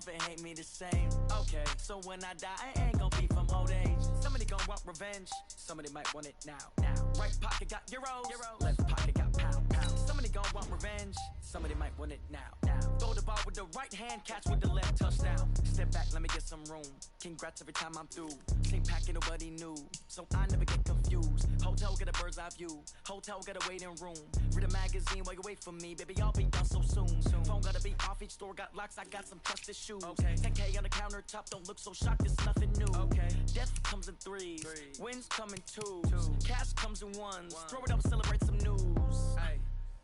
love and hate me the same. Okay, so when I die, I ain't gonna be from old age. Somebody gonna want revenge, somebody might want it now. Right pocket got euros, left pocket got pounds. Somebody gonna want revenge, somebody might want it now. Throw the ball with the right hand, catch with the left, touchdown. Step back, let me get some room. Congrats every time I'm through. Same packing, nobody knew, so I never get confused. Hotel get a bird's eye view, hotel got a waiting room. Read a magazine while you wait for me, baby, I'll be done so soon. Phone gotta be off, each store got locks, I got some trusted shoes. 10K on the countertop, don't look so shocked, it's nothing new. Death comes in threes, wins come in twos, cash comes in ones. Throw it up, celebrate some news.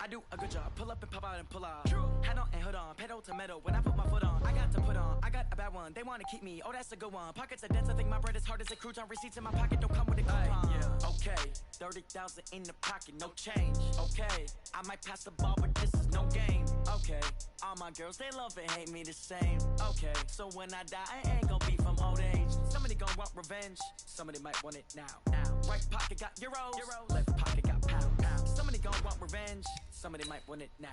I do a good job, pull up and pop out and pull out. Head on and hood on, pedal to metal. When I put my foot on, I got to put on. I got a bad one, they wanna keep me, oh that's a good one. Pockets are dense, I think my bread is hard as a crouton. Receipts in my pocket, don't come with a coupon. Okay, 30,000 in the pocket, no change. Okay, I might pass the ball, but this is no game. Okay, all my girls, they love and hate me the same. Okay, so when I die, I ain't gonna be from old age. Somebody gonna want revenge, somebody might want it now. Right pocket got euros, left pocket got pounds. Somebody gonna want revenge, somebody might want it now.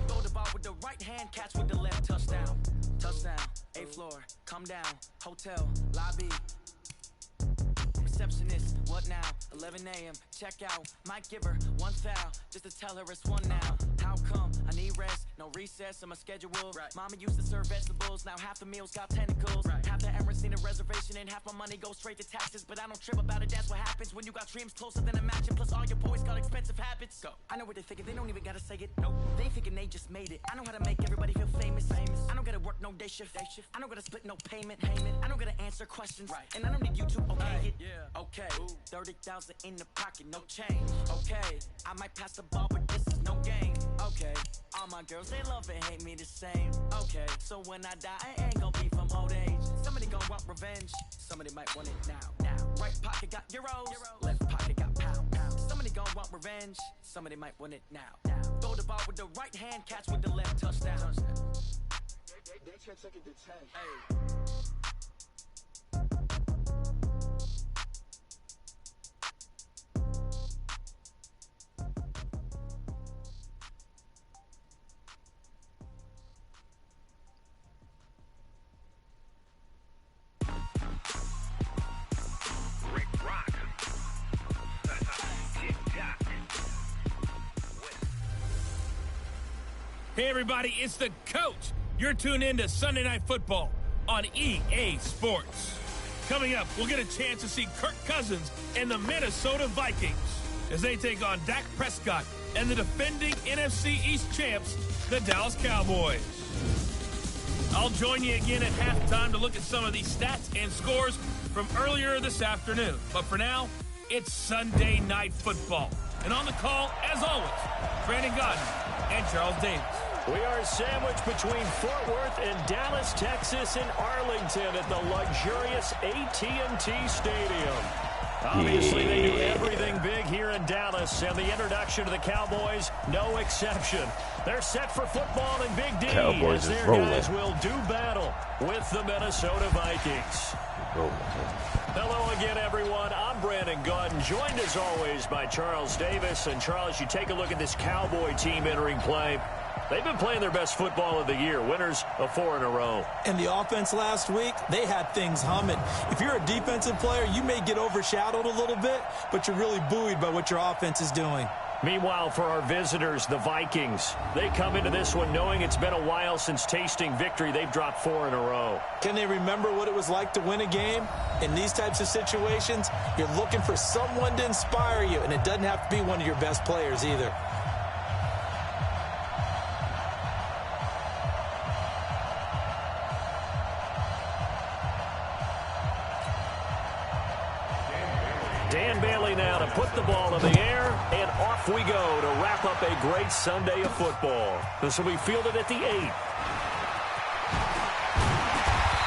Throw the ball with the right hand, catch with the left, touchdown. Touchdown, 8th floor, come down, hotel, lobby. Receptionist, what now? 11 a.m., check out. Might give her one foul, just to tell her it's one now. How come? I need rest, no recess in my schedule. Mama used to serve vegetables, now half the meals got tentacles. Half the Emirates need a reservation and half my money goes straight to taxes. But I don't trip about it, that's what happens when you got dreams closer than a match. And plus all your boys got expensive habits. Go. I know what they're thinking, they don't even gotta say it. Nope. They ain't thinking they just made it. I know how to make everybody feel famous. I don't gotta work no day shift. I don't gotta split no payment. I don't gotta answer questions. And I don't need you to okay it. Okay, 30,000 in the pocket, no change. Okay, I might pass the ball, but this is no game. Okay, all my girls, they love and hate me the same. Okay, so when I die, I ain't gonna be from old age. Somebody gonna want revenge, somebody might want it now. Right pocket got euros, left pocket got pounds. Somebody gonna want revenge, somebody might want it now. Throw the ball with the right hand, catch with the left, touchdown. They can't take it to 10. Hey everybody, it's the coach. You're tuned in to Sunday Night Football on EA Sports. Coming up, we'll get a chance to see Kirk Cousins and the Minnesota Vikings as they take on Dak Prescott and the defending NFC East champs, the Dallas Cowboys. I'll join you again at halftime to look at some of these stats and scores from earlier this afternoon. But for now, it's Sunday Night Football. And on the call, as always, Brandon Godden and Charles Davis. We are sandwiched between Fort Worth and Dallas, Texas, and Arlington at the luxurious AT&T Stadium. Obviously, they do everything big here in Dallas, and the introduction to the Cowboys, no exception. They're set for football in Big D Cowboys as their guys will do battle with the Minnesota Vikings. Hello again, everyone. I'm Brandon Godden, joined as always by Charles Davis. And Charles, you take a look at this Cowboy team entering play. They've been playing their best football of the year, winners of 4 in a row. And the offense last week, they had things humming. If you're a defensive player, you may get overshadowed a little bit, but you're really buoyed by what your offense is doing. Meanwhile, for our visitors, the Vikings, they come into this one knowing it's been a while since tasting victory. They've dropped 4 in a row. Can they remember what it was like to win a game? In these types of situations, you're looking for someone to inspire you, and it doesn't have to be one of your best players either. Dan Bailey now to put the ball in the air, and off we go to wrap up a great Sunday of football. This will be fielded at the 8.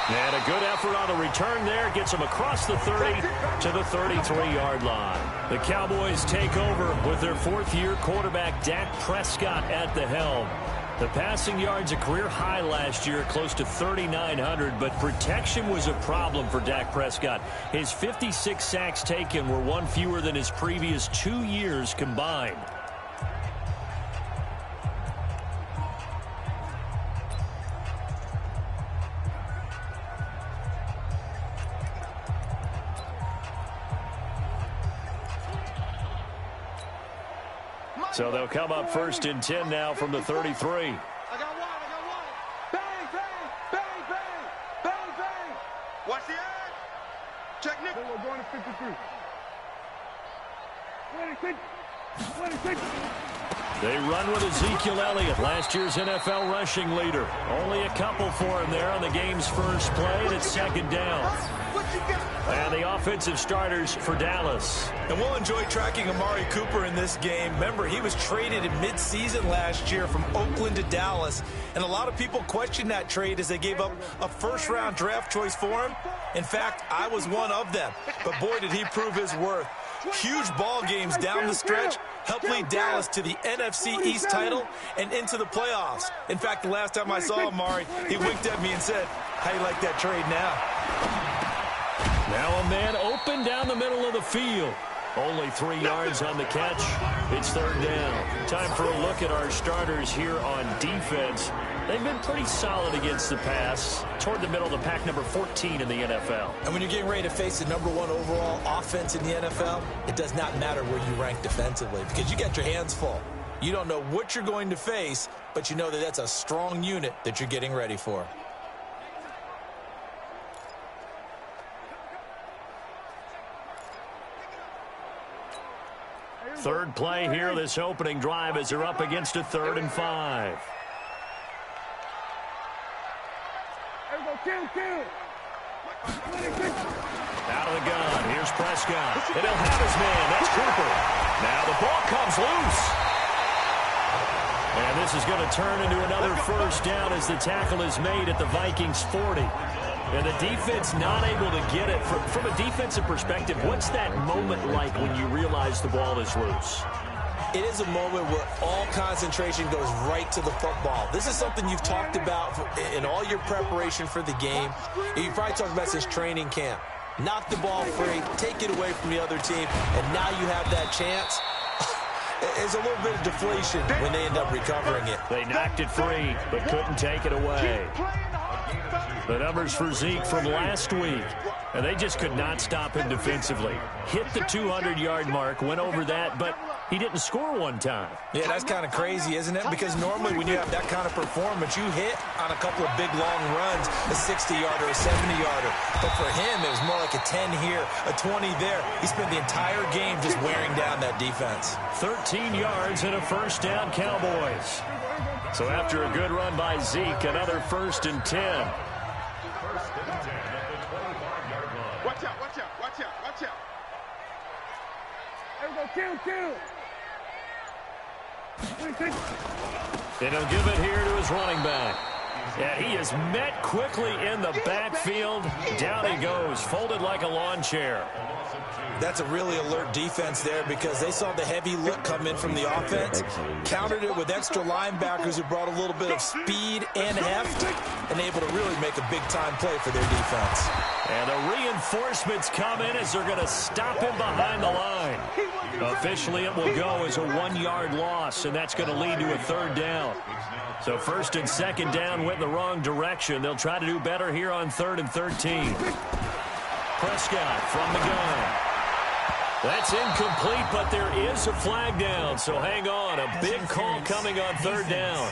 And a good effort on the return there. Gets him across the 30 to the 33-yard line. The Cowboys take over with their 4th-year quarterback Dak Prescott at the helm. The passing yards a career high last year, close to 3,900, but protection was a problem for Dak Prescott. His 56 sacks taken were one fewer than his previous 2 years combined. So they'll come up 1st and 10 now from the 33. I got one. Bang, bang, bang, bang, bang, bang. Watch the edge. Check Nick. We're going to 53. 26. 26. They run with Ezekiel Elliott, last year's NFL rushing leader. Only a couple for him there on the game's first play, and it's 2nd down. And the offensive starters for Dallas. And we'll enjoy tracking Amari Cooper in this game. Remember, he was traded in midseason last year from Oakland to Dallas. And a lot of people question that trade as they gave up a first-round draft choice for him. In fact, I was one of them. But boy, did he prove his worth. Huge ball games down the stretch helped lead Dallas to the NFC East title and into the playoffs. In fact, the last time I saw Amari, he winked at me and said, "How you like that trade now?" Now a man open down the middle of the field. Only 3 yards on the catch. It's 3rd down. Time for a look at our starters here on defense. They've been pretty solid against the pass. Toward the middle of the pack, number 14 in the NFL. And when you're getting ready to face the number 1 overall offense in the NFL, it does not matter where you rank defensively because you got your hands full. You don't know what you're going to face, but you know that that's a strong unit that you're getting ready for. Third play here, this opening drive as they're up against a 3rd and 5. Out of the gun, here's Prescott. And he'll have his man, that's Cooper. Now the ball comes loose. And this is going to turn into another 1st down as the tackle is made at the Vikings 40. And the defense not able to get it. From a defensive perspective, what's that moment like when you realize the ball is loose? It is a moment where all concentration goes right to the football. This is something you've talked about in all your preparation for the game. You've probably talked about since training camp. Knock the ball free, take it away from the other team, and now you have that chance. There's a little bit of deflation when they end up recovering it. They knocked it free, but couldn't take it away. The numbers for Zeke from last week, and they just could not stop him defensively. Hit the 200-yard mark, went over that, but he didn't score one time. Yeah, that's kind of crazy, isn't it? Because normally when you have that kind of performance, you hit on a couple of big, long runs, a 60-yarder, a 70-yarder. But for him, it was more like a 10 here, a 20 there. He spent the entire game just wearing down that defense. 13 yards and a 1st down, Cowboys. So after a good run by Zeke, another 1st and 10. Watch out, watch out, watch out, watch out. Kill. And he'll give it here to his running back. And he is met quickly in the backfield. Down he goes, folded like a lawn chair. That's a really alert defense there because they saw the heavy look come in from the offense, countered it with extra linebackers who brought a little bit of speed and heft, and able to really make a big-time play for their defense. And the reinforcements come in as they're going to stop him behind the line. Officially, it will go as a 1-yard loss, and that's going to lead to a 3rd down. So 1st and 2nd down went in the wrong direction. They'll try to do better here on 3rd and 13. Prescott from the gun. That's incomplete, but there is a flag down, so hang on. A big call coming on 3rd down.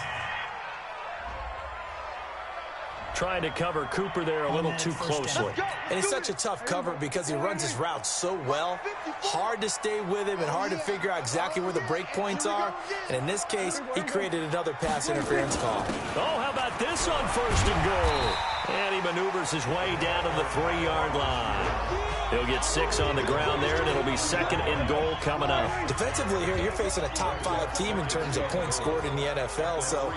Trying to cover Cooper there a little too closely. And it's such a tough cover because he runs his route so well. Hard to stay with him and hard to figure out exactly where the break points are. And in this case, he created another pass interference call. Oh, how about this on 1st and goal? And he maneuvers his way down to the 3-yard line. He'll get 6 on the ground there, and it'll be 2nd and goal coming up. Defensively here, you're facing a top 5 team in terms of points scored in the NFL. So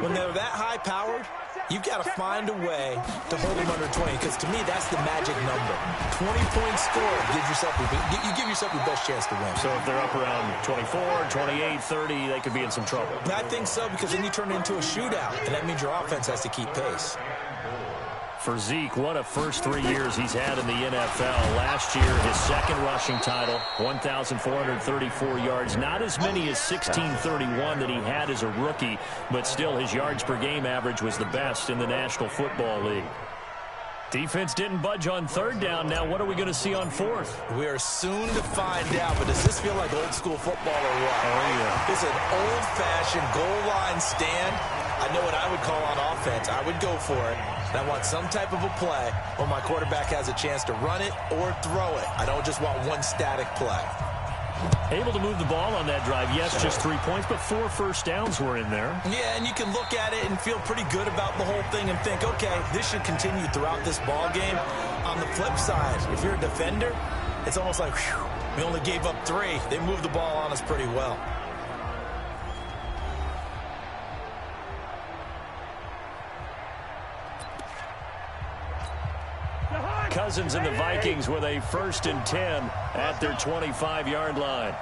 when they're that high-powered, you've got to find a way to hold them under 20, because to me, that's the magic number. 20 points scored, you give yourself your best chance to win. So if they're up around 24, 28, 30, they could be in some trouble. I think so, because then you turn it into a shootout, and that means your offense has to keep pace. For Zeke, what a first 3 years he's had in the NFL. Last year, his 2nd rushing title, 1,434 yards. Not as many as 1,631 that he had as a rookie, but still his yards per game average was the best in the National Football League. Defense didn't budge on third down. Now what are we going to see on fourth? We are soon to find out, but does this feel like old school football or what? Oh, yeah. It's an old-fashioned goal line stand. I know what I would call on offense. I would go for it. And I want some type of a play where my quarterback has a chance to run it or throw it. I don't just want one static play. Able to move the ball on that drive. Yes, just 3 points, but 4 first downs were in there. Yeah, and you can look at it and feel pretty good about the whole thing and think, okay, this should continue throughout this ball game. On the flip side, if you're a defender, it's almost like, whew, we only gave up 3. They moved the ball on us pretty well. Cousins and the Vikings with a 1st and 10 at their 25-yard line.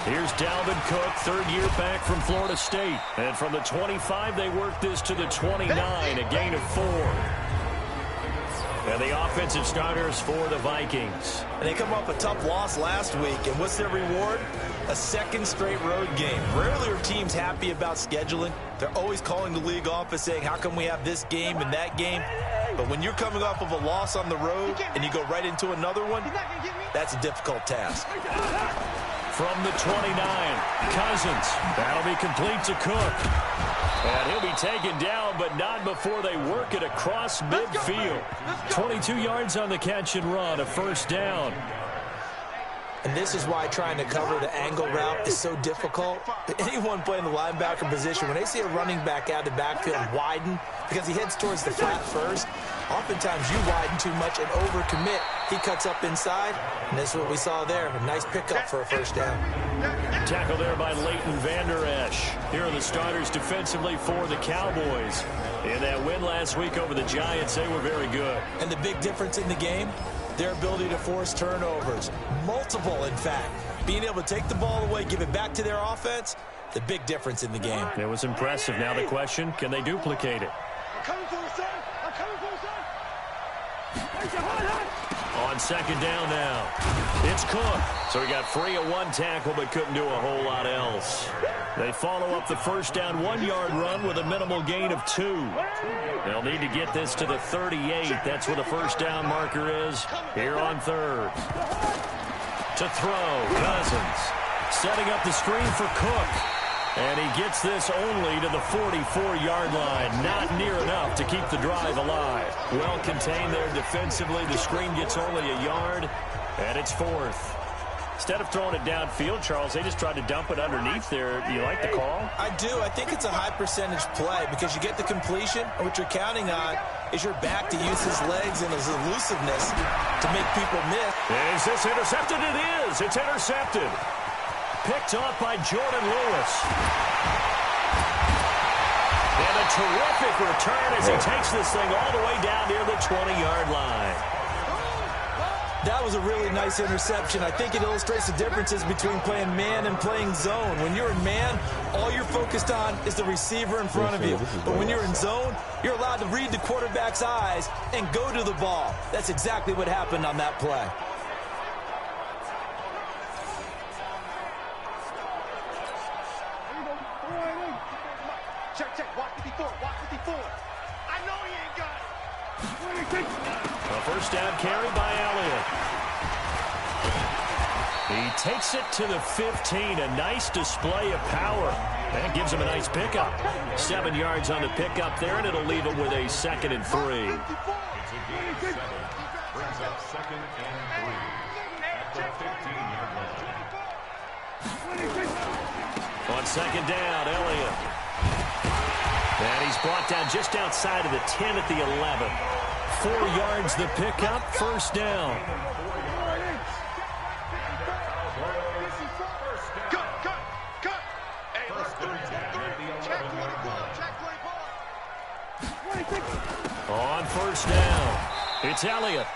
Here's Dalvin Cook, third-year back from Florida State. And from the 25, they work this to the 29, a gain of 4. And the offensive starters for the Vikings. And they come off a tough loss last week, and what's their reward? A 2nd straight road game. Rarely are teams happy about scheduling. They're always calling the league office saying, how come we have this game and that game? But when you're coming off of a loss on the road and you go right into another one, that's a difficult task. From the 29, Cousins. That'll be complete to Cook. And he'll be taken down, but not before they work it across midfield. 22 yards on the catch and run, a 1st down. And this is why trying to cover the angle route is so difficult. Anyone playing the linebacker position, when they see a running back out of the backfield widen because he heads towards the flat first, oftentimes you widen too much and overcommit. He cuts up inside, and this is what we saw there. A nice pickup for a 1st down. Tackle there by Leighton Vander Esch. Here are the starters defensively for the Cowboys. In that win last week over the Giants, they were very good. And the big difference in the game, their ability to force turnovers. Multiple, in fact. Being able to take the ball away, give it back to their offense, the big difference in the game. It was impressive. Now the question, can they duplicate it? I'm coming for you, son. I'm coming for you, son. On 2nd down now, it's Cook. So he got free of 1 tackle, but couldn't do a whole lot else. They follow up the 1st down 1-yard run with a minimal gain of 2. They'll need to get this to the 38. That's where the 1st down marker is here on 3rd. To throw, Cousins. Setting up the screen for Cook. And he gets this only to the 44-yard line. Not near enough to keep the drive alive. Well contained there defensively. The screen gets only a yard, and it's 4th. Instead of throwing it downfield, Charles, they just tried to dump it underneath there. Do you like the call? I do. I think it's a high percentage play because you get the completion, and what you're counting on is your back to use his legs and his elusiveness to make people miss. Is this intercepted? It is. It's intercepted. Picked off by Jordan Lewis. And a terrific return as he takes this thing all the way down near the 20-yard line. That was a really nice interception. I think it illustrates the differences between playing man and playing zone. When you're in man, all you're focused on is the receiver in front of you. But when you're in zone, you're allowed to read the quarterback's eyes and go to the ball. That's exactly what happened on that play. Check. Watch 54. Watch 54. I know he ain't got it. A 1st down carry by Elliott. He takes it to the 15. A nice display of power. That gives him a nice pickup. 7 yards on the pickup there, and it'll leave him with a 2nd and 3. Brings up 2nd and 3 at the 15-yard line. On 2nd down, Elliott. And he's brought down just outside of the 10 at the 11. 4 yards the pickup, 1st down. Cut. Hey, let's do it. Check 24. On 1st down, it's Elliott.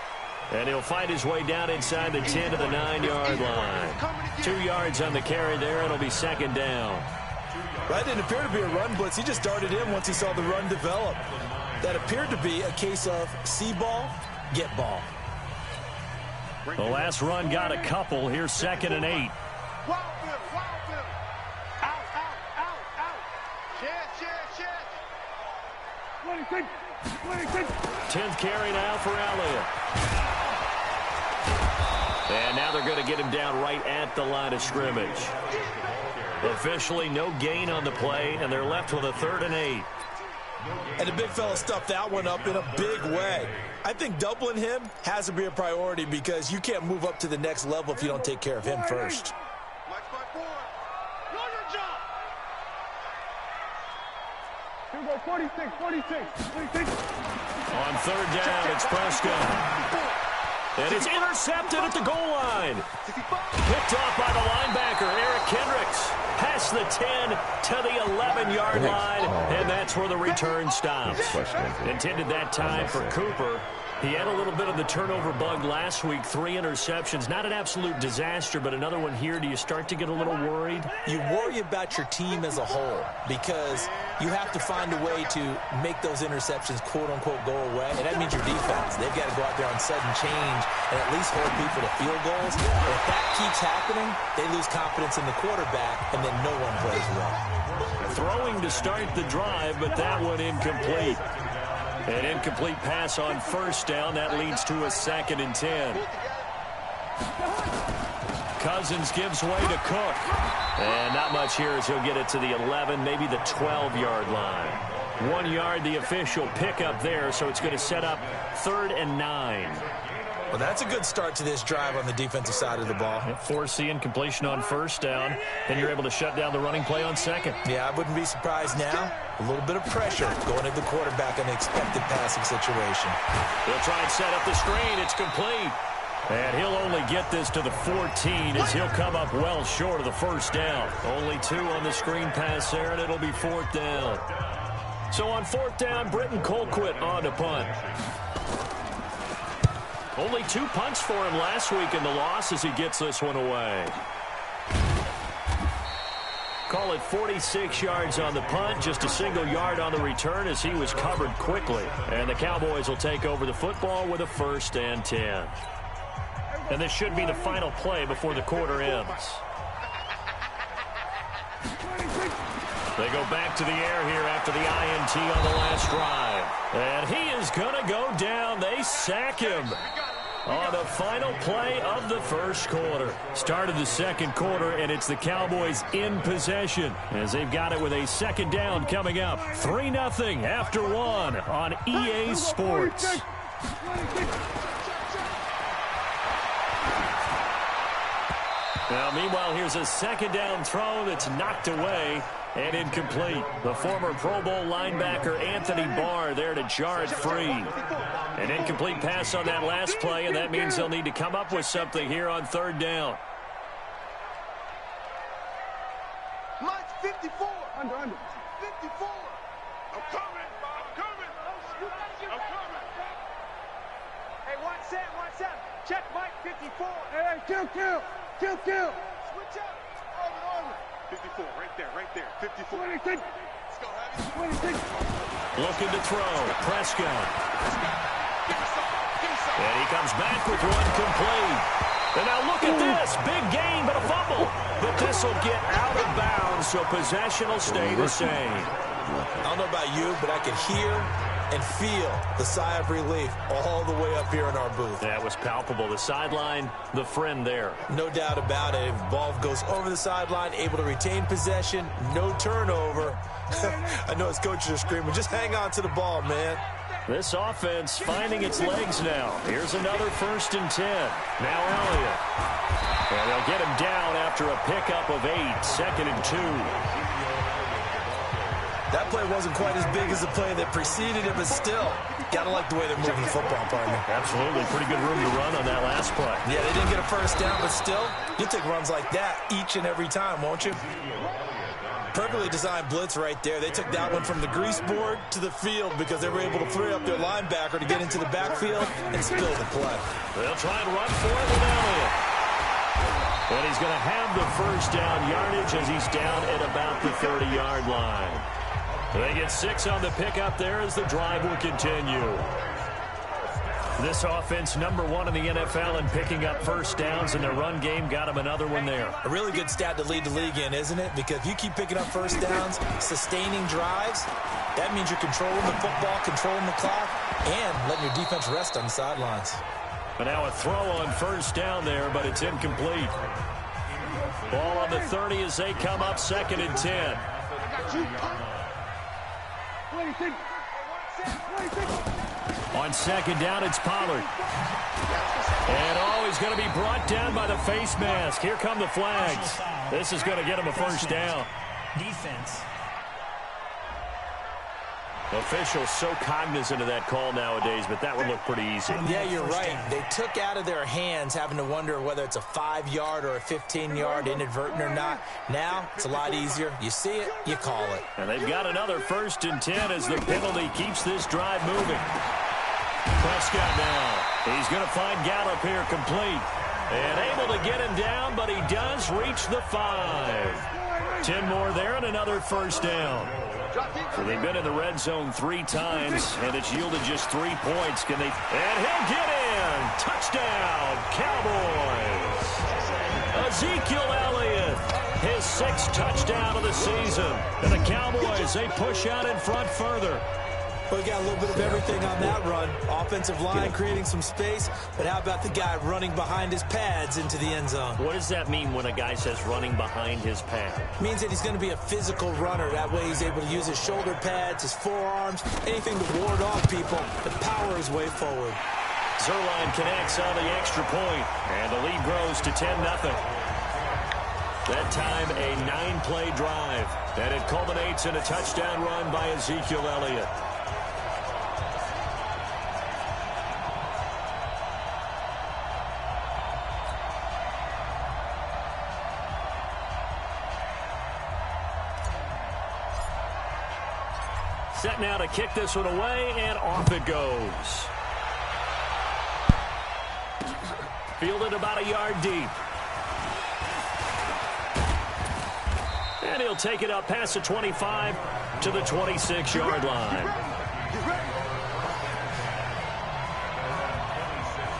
And he'll find his way down inside the 10 to the 9-yard line. 2 yards on the carry there. It'll be 2nd down. That didn't appear to be a run blitz. He just darted in once he saw the run develop. That appeared to be a case of see ball, get ball. The last run got a couple. Here's 2nd and 8. Wild Bill. Out. Chance. 10th carry now for Elliott. And now they're going to get him down right at the line of scrimmage. Officially no gain on the play, and they're left with a 3rd and 8. And the big fella stuffed that one up in a big way. I think doubling him has to be a priority because you can't move up to the next level if you don't take care of him first. Here we go, 46. On 3rd down, it's Prescott. And it's intercepted at the goal line. Picked off by the linebacker, Eric Kendricks. Past the 10 to the 11-yard line, and that's where the return stops. Intended that time for Cooper. He had a little bit of the turnover bug last week, 3 interceptions. Not an absolute disaster, but another one here. Do you start to get a little worried? You worry about your team as a whole because you have to find a way to make those interceptions, quote-unquote, go away. And that means your defense. They've got to go out there on sudden change and at least hold people to field goals. And if that keeps happening, they lose confidence in the quarterback, and then no one plays well. Throwing to start the drive, but that one incomplete. An incomplete pass on 1st down. That leads to a 2nd and 10. Cousins gives way to Cook. And not much here as he'll get it to the 11, maybe the 12-yard line. 1 yard, the official pickup there, so it's going to set up 3rd and 9. Well, that's a good start to this drive on the defensive side of the ball. Force the incompletion on 1st down, and you're able to shut down the running play on 2nd. Yeah, I wouldn't be surprised now. A little bit of pressure going at the quarterback in the expected passing situation. They'll try and set up the screen. It's complete. And he'll only get this to the 14 as he'll come up well short of the 1st down. Only 2 on the screen pass there, and it'll be 4th down. So on 4th down, Britton Colquitt on to punt. Only 2 punts for him last week in the loss as he gets this one away. Call it 46 yards on the punt, just a single yard on the return as he was covered quickly. And the Cowboys will take over the football with a 1st and 10. And this should be the final play before the quarter ends. They go back to the air here after the INT on the last drive. And he is going to go down. They sack him on the final play of the 1st quarter. Started the 2nd quarter, and it's the Cowboys in possession as they've got it with a 2nd down coming up. 3-0 after 1 on EA Sports. Now, meanwhile, here's a 2nd down throw that's knocked away and incomplete. The former Pro Bowl linebacker Anthony Barr there to jar it free. An incomplete pass on that last play, and that means they'll need to come up with something here on 3rd down. Mike, 54. Under. 54. I'm coming. Hey, watch that. Check Mike, 54. Hey, kill. Switch up. Over. 54, right there. 54. 26. Let's go, Heavy. 26. Looking to throw. Prescott. And he comes back with one complete. And now look at this. Big gain, but a fumble. But this will get out of bounds, so possession will stay the same. I don't know about you, but I could hear and feel the sigh of relief all the way up here in our booth. That was palpable. The sideline, the friend there. No doubt about it. If the ball goes over the sideline, able to retain possession, no turnover. I know his coaches are screaming, just hang on to the ball, man. This offense finding its legs now. Here's another 1st and 10. Now Elliott. And they'll get him down after a pickup of 8. 2nd and 2. That play wasn't quite as big as the play that preceded it, but still, got to like the way they're moving the football, partner. Absolutely. Pretty good room to run on that last play. Yeah, they didn't get a 1st down, but still, you'll take runs like that each and every time, won't you? Perfectly designed blitz right there. They took that one from the grease board to the field because they were able to free up their linebacker to get into the backfield and spill the play. They'll try and run for it with Elliott. And he's going to have the 1st down yardage as he's down at about the 30-yard line. They get 6 on the pickup there as the drive will continue. This offense #1 in the NFL in picking up first downs, and their run game got them another one there. A really good stat to lead the league in, isn't it? Because if you keep picking up first downs, sustaining drives, that means you're controlling the football, controlling the clock, and letting your defense rest on the sidelines. But now a throw on first down there, but it's incomplete. Ball on the 30 as they come up 2nd and 10. On 2nd down, it's Pollard. And he's going to be brought down by the face mask. Here come the flags. This is going to get him a first down. Defense. Officials so cognizant of that call nowadays, but that would look pretty easy. Yeah, you're right. They took out of their hands having to wonder whether it's a 5-yard or a 15-yard inadvertent or not. Now, it's a lot easier. You see it, you call it. And they've got another 1st and 10 as the penalty keeps this drive moving. Prescott now. He's going to find Gallup here complete. And able to get him down, but he does reach the 5. 10 more there and another first down. So they've been in the red zone 3 times, and it's yielded just 3 points. Can they? And he'll get in. Touchdown, Cowboys. Ezekiel Elliott, his 6th touchdown of the season. And the Cowboys, they push out in front further. Well, we got a little bit of everything on that run. Offensive line creating some space, but how about the guy running behind his pads into the end zone? What does that mean when a guy says running behind his pad? It means that he's going to be a physical runner. That way he's able to use his shoulder pads, his forearms, anything to ward off people and power his way forward. Zerline connects on the extra point, and the lead grows to 10-0. That time, a 9-play drive, and it culminates in a touchdown run by Ezekiel Elliott. Set now to kick this one away, and off it goes. Fielded about a yard deep. And he'll take it up past the 25 to the 26-yard line.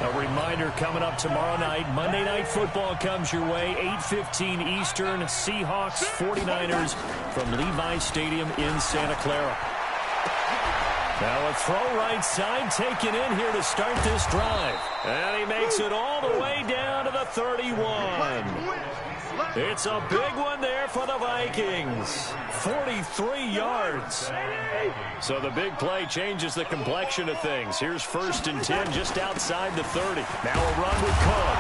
A reminder coming up tomorrow night. Monday Night Football comes your way, 8:15 Eastern. Seahawks 49ers from Levi Stadium in Santa Clara. Now a throw right side taken in here to start this drive. And he makes it all the way down to the 31. It's a big one there for the Vikings. 43 yards. So the big play changes the complexion of things. Here's 1st and 10 just outside the 30. Now a run with Cook.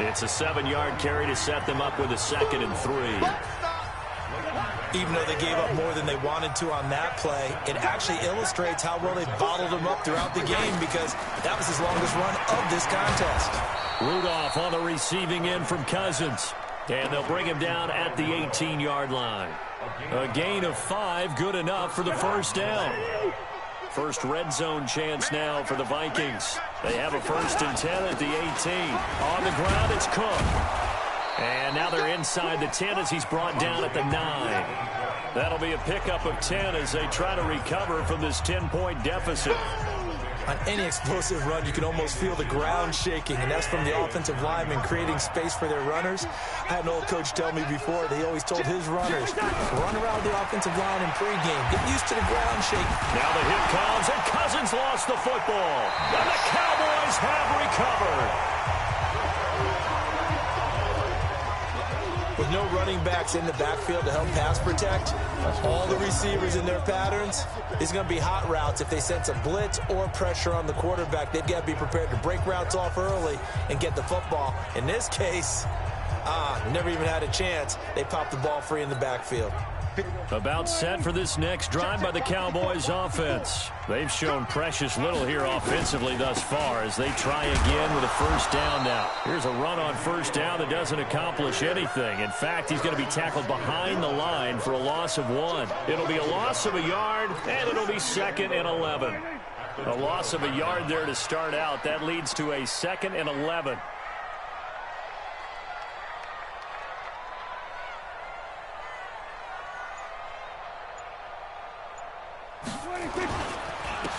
It's a 7-yard carry to set them up with a 2nd and 3. Even though they gave up more than they wanted to on that play, it actually illustrates how well they bottled them up throughout the game because that was his longest run of this contest. Rudolph on the receiving end from Cousins. And they'll bring him down at the 18-yard line. A gain of 5, good enough for the first down. First red zone chance now for the Vikings. They have a 1st and 10 at the 18. On the ground, it's Cook. And now they're inside the 10 as he's brought down at the 9. That'll be a pickup of 10 as they try to recover from this 10-point deficit. On any explosive run, you can almost feel the ground shaking, and that's from the offensive linemen creating space for their runners. I had an old coach tell me before that he always told his runners, run around the offensive line in pregame. Get used to the ground shaking. Now the hit comes, and Cousins lost the football. And the Cowboys have recovered. With no running backs in the backfield to help pass protect, all the receivers in their patterns, it's going to be hot routes. If they sense a blitz or pressure on the quarterback, they've got to be prepared to break routes off early and get the football. In this case, never even had a chance. They popped the ball free in the backfield. About set for this next drive by the Cowboys offense. They've shown precious little here offensively thus far as they try again with a first down now. Here's a run on first down that doesn't accomplish anything. In fact, he's going to be tackled behind the line for a loss of 1. It'll be a loss of a yard, and it'll be 2nd and 11. A loss of a yard there to start out. That leads to a 2nd and 11.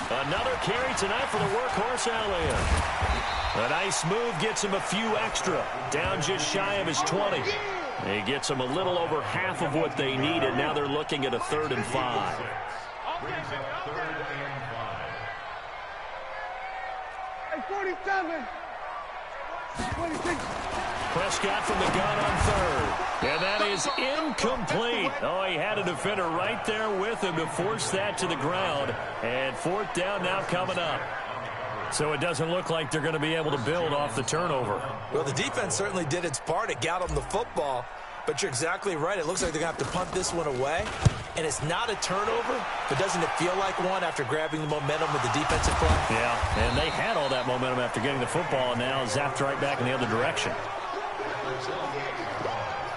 Another carry tonight for the workhorse Elliott. A nice move gets him a few extra. Down just shy of his 20. He gets them a little over half of what they needed. Now they're looking at a 3rd and 5. Hey, 47. 26. Prescott from the gun on 3rd. And that is incomplete. Oh, he had a defender right there with him to force that to the ground. And 4th down now coming up. So it doesn't look like they're going to be able to build off the turnover. Well, the defense certainly did its part. It got them the football. But you're exactly right. It looks like they're going to have to punt this one away. And it's not a turnover, but doesn't it feel like one after grabbing the momentum with the defensive play? Yeah, and they had all that momentum after getting the football, and now zapped right back in the other direction.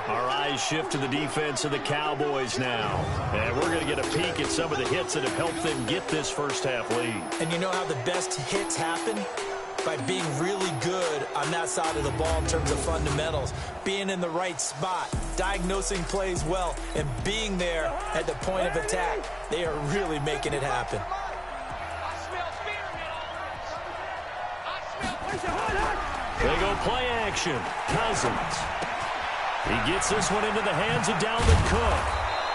Our eyes shift to the defense of the Cowboys now. And we're going to get a peek at some of the hits that have helped them get this first half lead. And you know how the best hits happen? By being really good on that side of the ball in terms of fundamentals, being in the right spot, diagnosing plays well, and being there at the point of attack. They are really making it happen. They go play action. Cousins. He gets this one into the hands of Dalvin Cook.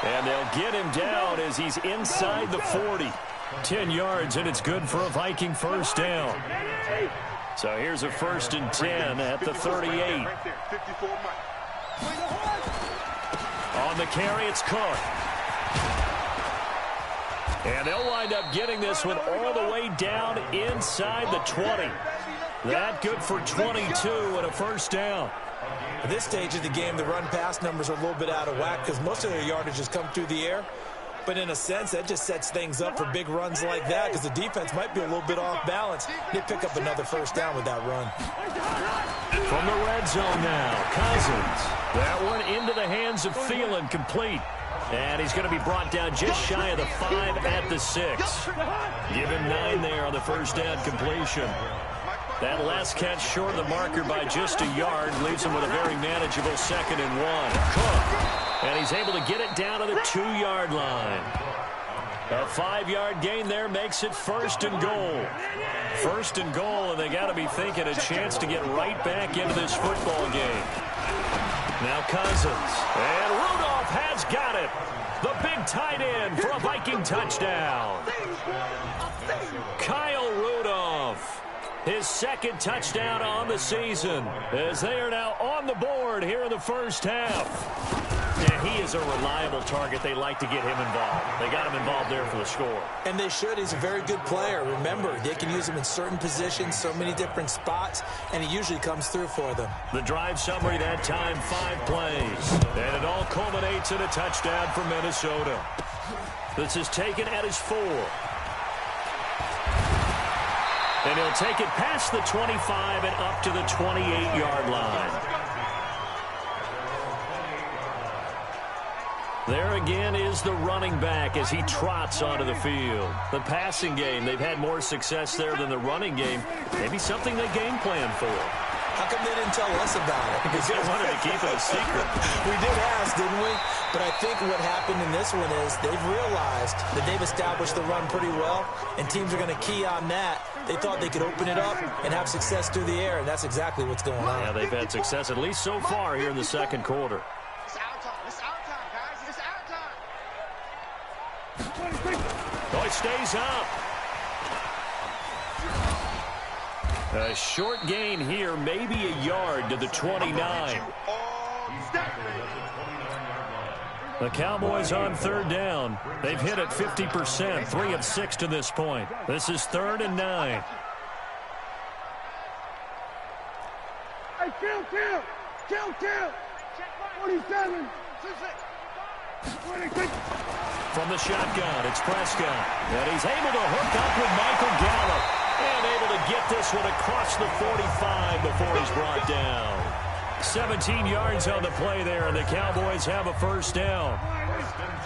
And they'll get him down as he's inside the 40. 10 yards, and it's good for a Viking 1st down. So here's a 1st and 10 at the 38. On the carry, it's Cook. And they'll wind up getting this one all the way down inside the 20. That good for 22 and a 1st down. At this stage of the game, the run-pass numbers are a little bit out of whack because most of their yardage has come through the air. But in a sense, that just sets things up for big runs like that because the defense might be a little bit off balance. They pick up another 1st down with that run. From the red zone now, Cousins. That one into the hands of Thielen, complete. And he's going to be brought down just shy of the 5 at the 6. Give him 9 there on the 1st down completion. That last catch short of the marker by just a yard leaves him with a very manageable 2nd and 1. Cook. And he's able to get it down to the 2-yard line. A 5-yard gain there makes it 1st and goal. 1st and goal, and they got to be thinking a chance to get right back into this football game. Now Cousins. And Rudolph has got it. The big tight end for a Viking touchdown. Kyle Rudolph. His 2nd touchdown on the season as they are now on the board here in the 1st half. And he is a reliable target. They like to get him involved. They got him involved there for the score. And they should. He's a very good player. Remember, they can use him in certain positions, so many different spots, and he usually comes through for them. The drive summary that time, 5 plays. And it all culminates in a touchdown for Minnesota. This is taken at his 4. And he'll take it past the 25 and up to the 28-yard line. There again is the running back as he trots onto the field. The passing game, they've had more success there than the running game. Maybe something they game plan for. How come they didn't tell us about it? Because they wanted to keep it a secret. We did ask, didn't we? But I think what happened in this one is they've realized that they've established the run pretty well, and teams are going to key on that. They thought they could open it up and have success through the air, and that's exactly what's going on. Yeah, they've had success at least so far here in the 2nd quarter. It's our time. It's our time, guys. It's our time. Oh, it stays up. A short gain here, maybe a yard to the 29. The Cowboys on 3rd down. They've hit it 50%, 3 of 6 to this point. This is 3rd and 9. Hey, kill. 47. 26. From the shotgun, it's Prescott. And he's able to hook up with Michael Gallup. And able to get this one across the 45 before he's brought down. 17 yards on the play there, and the Cowboys have a 1st down.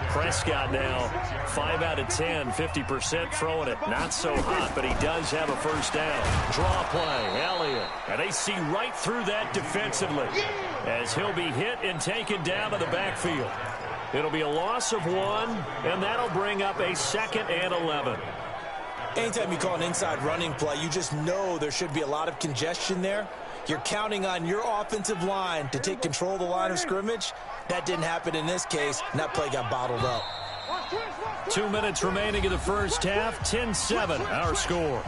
Prescott now, 5 out of 10, 50% throwing it. Not so hot, but he does have a 1st down. Draw play, Elliott. And they see right through that defensively as he'll be hit and taken down to the backfield. It'll be a loss of 1, and that'll bring up a 2nd and 11. Anytime you call an inside running play, you just know there should be a lot of congestion there. You're counting on your offensive line to take control of the line of scrimmage. That didn't happen in this case, and that play got bottled up. 2 minutes remaining in the first half. 10-7, our score.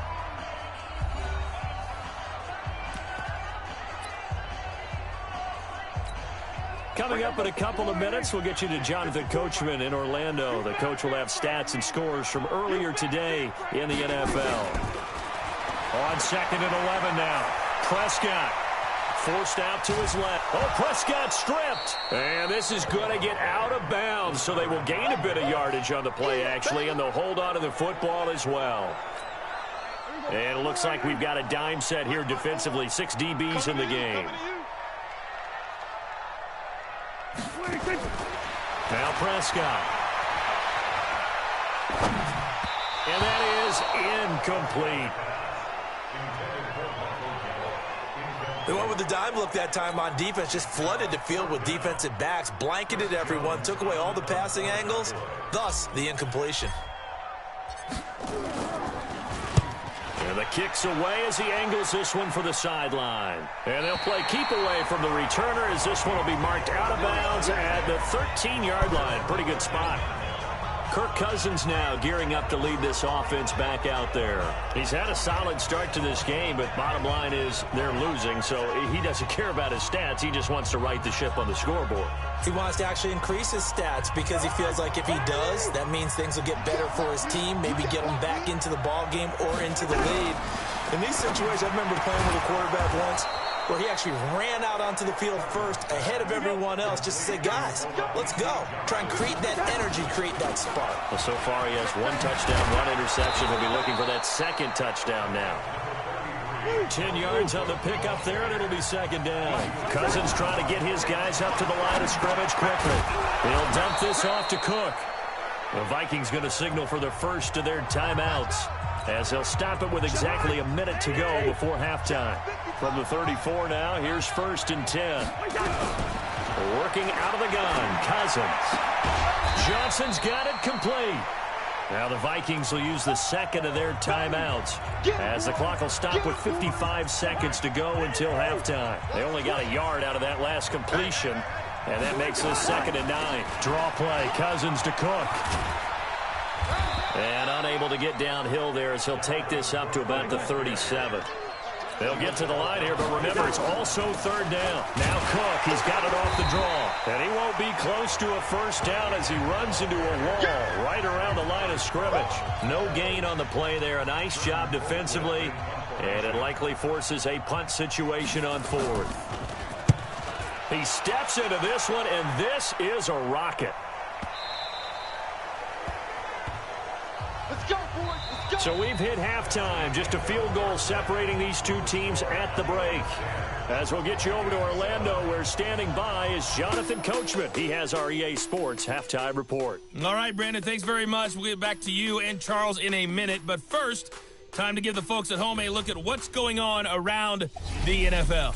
Coming up in a couple of minutes, we'll get you to Jonathan Coachman in Orlando. The coach will have stats and scores from earlier today in the NFL. On 2nd and 11 now. Prescott forced out to his left. Oh, Prescott stripped. And this is going to get out of bounds, so they will gain a bit of yardage on the play, actually, and they'll hold on to the football as well. And it looks like we've got a dime set here defensively. 6 DBs in the game. Now Prescott. And that is incomplete. They went with the dime look that time on defense, just flooded the field with defensive backs, blanketed everyone, took away all the passing angles, thus the incompletion. And the kick's away as he angles this one for the sideline. And they'll play keep away from the returner as this one will be marked out of bounds at the 13-yard line. Pretty good spot. Kirk Cousins now gearing up to lead this offense back out there. He's had a solid start to this game, but bottom line is they're losing, so he doesn't care about his stats. He just wants to right the ship on the scoreboard. He wants to actually increase his stats because he feels like if he does, that means things will get better for his team, maybe get him back into the ball game or into the lead. In these situations, I remember playing with a quarterback once where he actually ran out onto the field first ahead of everyone else just to say, guys, let's go. Try and create that energy, create that spark. Well, so far he has 1 touchdown, 1 interception. He'll be looking for that 2nd touchdown now. 10 yards on the pickup there, and it'll be 2nd down. Cousins trying to get his guys up to the line of scrimmage quickly. He'll dump this off to Cook. The Vikings going to signal for the first of their timeouts as they'll stop it with exactly a minute to go before halftime. From the 34 now, here's 1st and 10. Working out of the gun, Cousins. Johnson's got it complete. Now the Vikings will use the 2nd of their timeouts as the clock will stop with 55 seconds to go until halftime. They only got a yard out of that last completion, and that makes this 2nd and 9. Draw play, Cousins to Cook. And unable to get downhill there as he'll take this up to about the 37. They'll get to the line here, but remember, it's also 3rd down. Now Cook, he's got it off the draw. And he won't be close to a 1st down as he runs into a wall right around the line of scrimmage. No gain on the play there. A nice job defensively, and it likely forces a punt situation on 4th. He steps into this one, and this is a rocket. Let's go, boys. Let's go. So we've hit halftime. Just a field goal separating these two teams at the break. As we'll get you over to Orlando, where standing by is Jonathan Coachman. He has our EA Sports halftime report. All right, Brandon, thanks very much. We'll get back to you and Charles in a minute. But first, time to give the folks at home a look at what's going on around the NFL.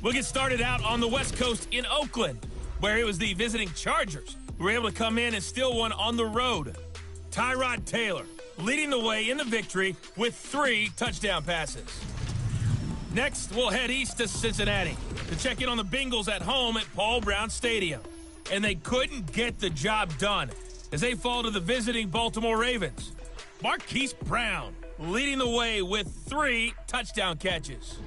We'll get started out on the West Coast in Oakland, where it was the visiting Chargers who were able to come in and steal one on the road. Tyrod Taylor leading the way in the victory with 3 touchdown passes. Next, we'll head east to Cincinnati to check in on the Bengals at home at Paul Brown Stadium. And they couldn't get the job done as they fall to the visiting Baltimore Ravens. Marquise Brown leading the way with 3 touchdown catches.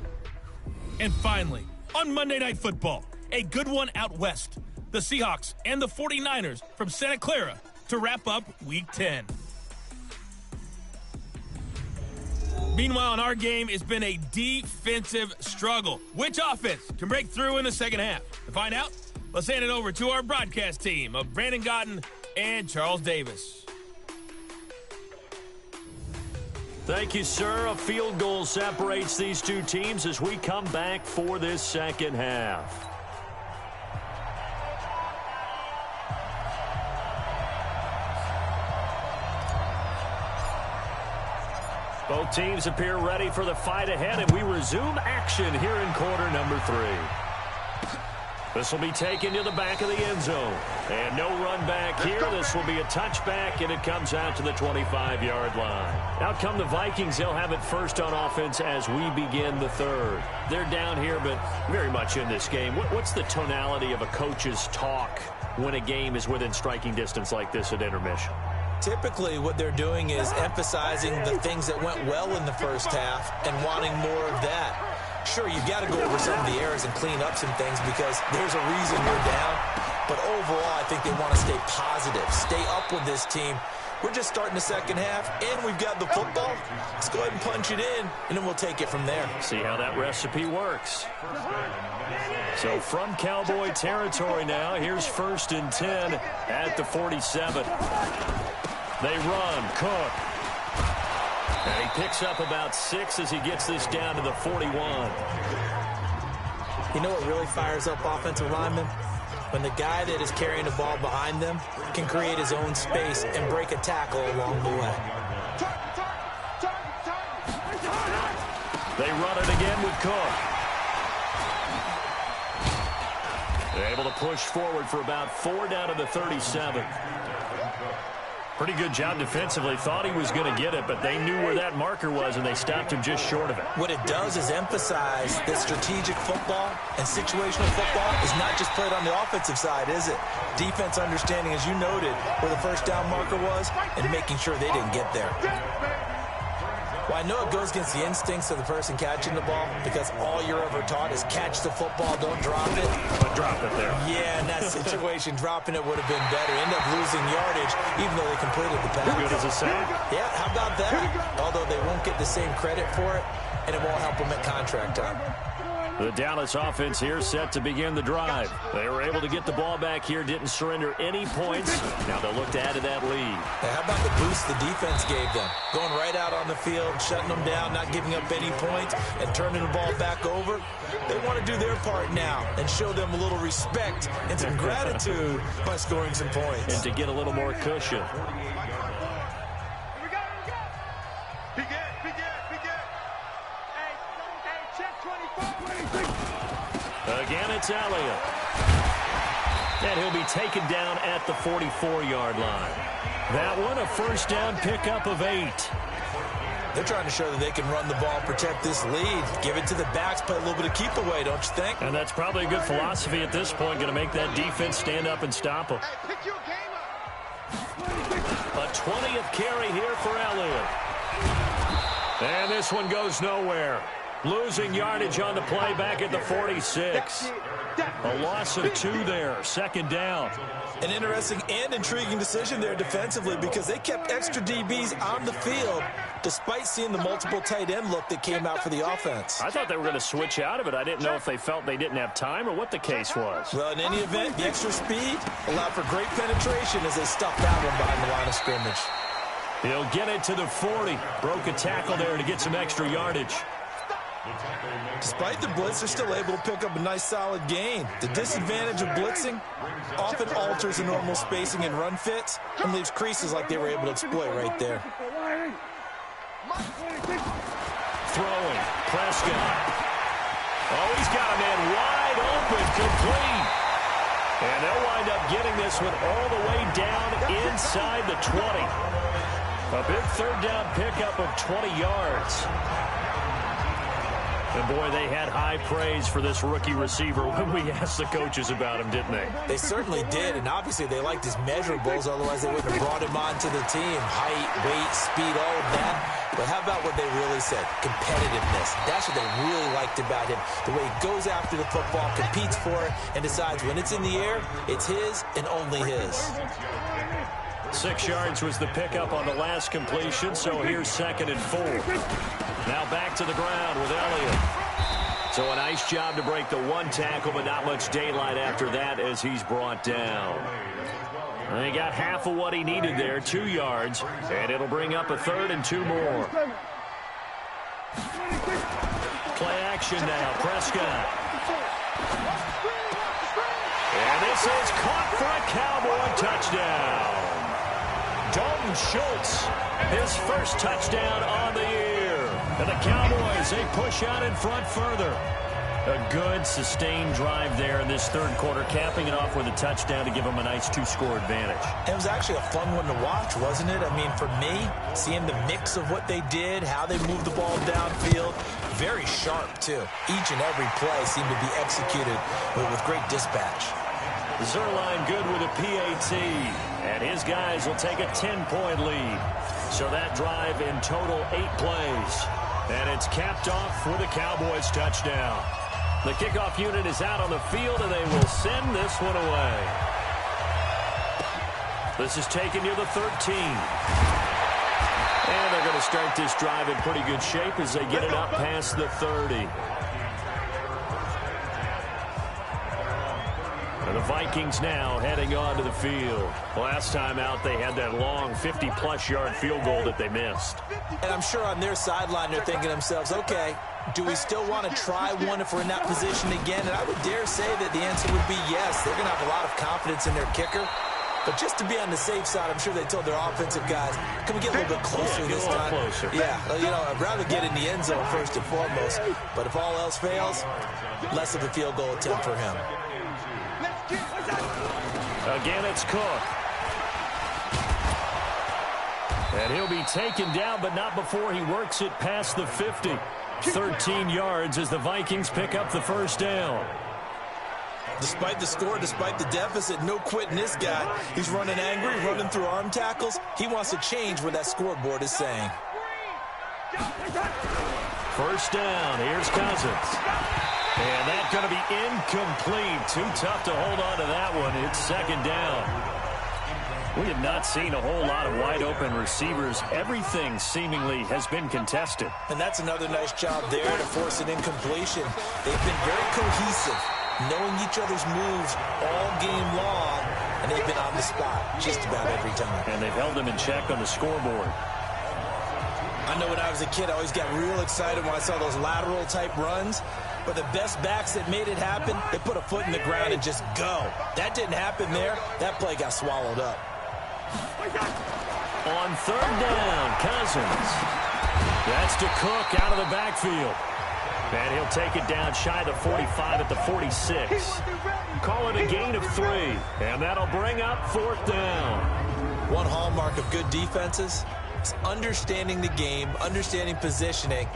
And finally, on Monday Night Football, a good one out west. The Seahawks and the 49ers from Santa Clara to wrap up Week 10. Meanwhile, in our game, it's been a defensive struggle. Which offense can break through in the second half? To find out, let's hand it over to our broadcast team of Brandon Gotten and Charles Davis. Thank you, sir. A field goal separates these two teams as we come back for this second half. Both teams appear ready for the fight ahead, and we resume action here in quarter number 3. This will be taken to the back of the end zone. And no run back here. This will be a touchback, and it comes out to the 25-yard line. Out come the Vikings. They'll have it first on offense as we begin the third. They're down here, but very much in this game. What's the tonality of a coach's talk when a game is within striking distance like this at intermission? Typically, what they're doing is emphasizing the things that went well in the first half and wanting more of that. Sure, you've got to go over some of the errors and clean up some things because there's a reason you're down. But overall, I think they want to stay positive, stay up with this team. We're just starting the second half, and we've got the football. Let's go ahead and punch it in, and then we'll take it from there. See how that recipe works. So from Cowboy territory now, here's 1st and 10 at the 47. They run, Cook. And he picks up about 6 as he gets this down to the 41. You know what really fires up offensive linemen? When the guy that is carrying the ball behind them can create his own space and break a tackle along the way. They run it again with Cook. They're able to push forward for about 4 down to the 37. Pretty good job defensively. Thought he was going to get it, but they knew where that marker was, and they stopped him just short of it. What it does is emphasize that strategic football and situational football is not just played on the offensive side, is it? Defense understanding, as you noted, where the first down marker was and making sure they didn't get there. Well, I know it goes against the instincts of the person catching the ball because all you're ever taught is catch the football, don't drop it. But drop it there. Yeah, in that situation, dropping it would have been better. End up losing yardage, even though they completed the pass. Good as a sack. Yeah, how about that? Although they won't get the same credit for it, and it won't help them at contract time. The Dallas offense here set to begin the drive. They were able to get the ball back here, didn't surrender any points. Now they'll look to add to that lead. Now, how about the boost the defense gave them? Going right out on the field, shutting them down, not giving up any points, and turning the ball back over. They want to do their part now and show them a little respect and some gratitude by scoring some points. And to get a little more cushion. Again, it's Elliott. And he'll be taken down at the 44-yard line. That one, a first down pickup of 8. They're trying to show that they can run the ball, protect this lead, give it to the backs, play a little bit of keep away, don't you think? And that's probably a good philosophy at this point, going to make that defense stand up and stop them. A 20th carry here for Elliott. And this one goes nowhere. Losing yardage on the play back at the 46. A loss of 2 there, 2nd down. An interesting and intriguing decision there defensively because they kept extra DBs on the field despite seeing the multiple tight end look that came out for the offense. I thought they were going to switch out of it. I didn't know if they felt they didn't have time or what the case was. Well, in any event, the extra speed allowed for great penetration as they stuffed that one behind the line of scrimmage. He'll get it to the 40. Broke a tackle there to get some extra yardage. Despite the blitz, they're still able to pick up a nice solid gain. The disadvantage of blitzing often alters the normal spacing and run fits and leaves creases like they were able to exploit right there. Throwing, Prescott. Oh, he's got a man wide open, complete. And they'll wind up getting this one all the way down inside the 20. A big 3rd down pickup of 20 yards. And, boy, they had high praise for this rookie receiver when we asked the coaches about him, didn't they? They certainly did, and obviously they liked his measurables, otherwise they wouldn't have brought him onto the team. Height, weight, speed, all of that. But how about what they really said? Competitiveness. That's what they really liked about him. The way he goes after the football, competes for it, and decides when it's in the air, it's his and only his. 6 yards was the pickup on the last completion, so here's 2nd and 4. Now back to the ground with Elliott. So a nice job to break the 1 tackle, but not much daylight after that as he's brought down. And he got half of what he needed there, 2 yards, and it'll bring up a 3rd and 2 more. Play action now, Prescott. And this is caught for a Cowboy touchdown. Dalton Schultz, his first touchdown on the year. And the Cowboys, they push out in front further. A good, sustained drive there in this third quarter, capping it off with a touchdown to give them a nice 2-score advantage. It was actually a fun one to watch, wasn't it? I mean, for me, seeing the mix of what they did, how they moved the ball downfield, very sharp, too. Each and every play seemed to be executed with great dispatch. Zerline good with a PAT, and his guys will take a 10-point lead. So that drive in total 8 plays, and it's capped off with a Cowboys touchdown. The kickoff unit is out on the field, and they will send this one away. This is taken near the 13. And they're going to start this drive in pretty good shape as they get it up past the 30. And the Vikings now heading onto the field. Last time out, they had that long 50-plus yard field goal that they missed. And I'm sure on their sideline, they're thinking to themselves, okay, do we still want to try one if we're in that position again? And I would dare say that the answer would be yes. They're going to have a lot of confidence in their kicker. But just to be on the safe side, I'm sure they told their offensive guys, can we get a little bit closer this time? Closer. Yeah, you know, I'd rather get in the end zone first and foremost. But if all else fails, less of a field goal attempt for him. Again, it's Cook. And he'll be taken down, but not before he works it past the 50. 13 yards as the Vikings pick up the first down. Despite the score, despite the deficit, no quitting this guy. He's running angry, running through arm tackles. He wants to change what that scoreboard is saying. First down, here's Cousins. And that's going to be incomplete. Too tough to hold on to that one. It's second down. We have not seen a whole lot of wide-open receivers. Everything seemingly has been contested. And that's another nice job there to force an incompletion. They've been very cohesive, knowing each other's moves all game long, and they've been on the spot just about every time. And they've held them in check on the scoreboard. I know when I was a kid, I always got real excited when I saw those lateral-type runs. But the best backs that made it happen, they put a foot in the ground and just go. That didn't happen there. That play got swallowed up. On third down, Cousins. That's to Cook out of the backfield. And he'll take it down shy of the 45 at the 46. Call it a gain of 3. And that'll bring up fourth down. One hallmark of good defenses is understanding the game, understanding positioning,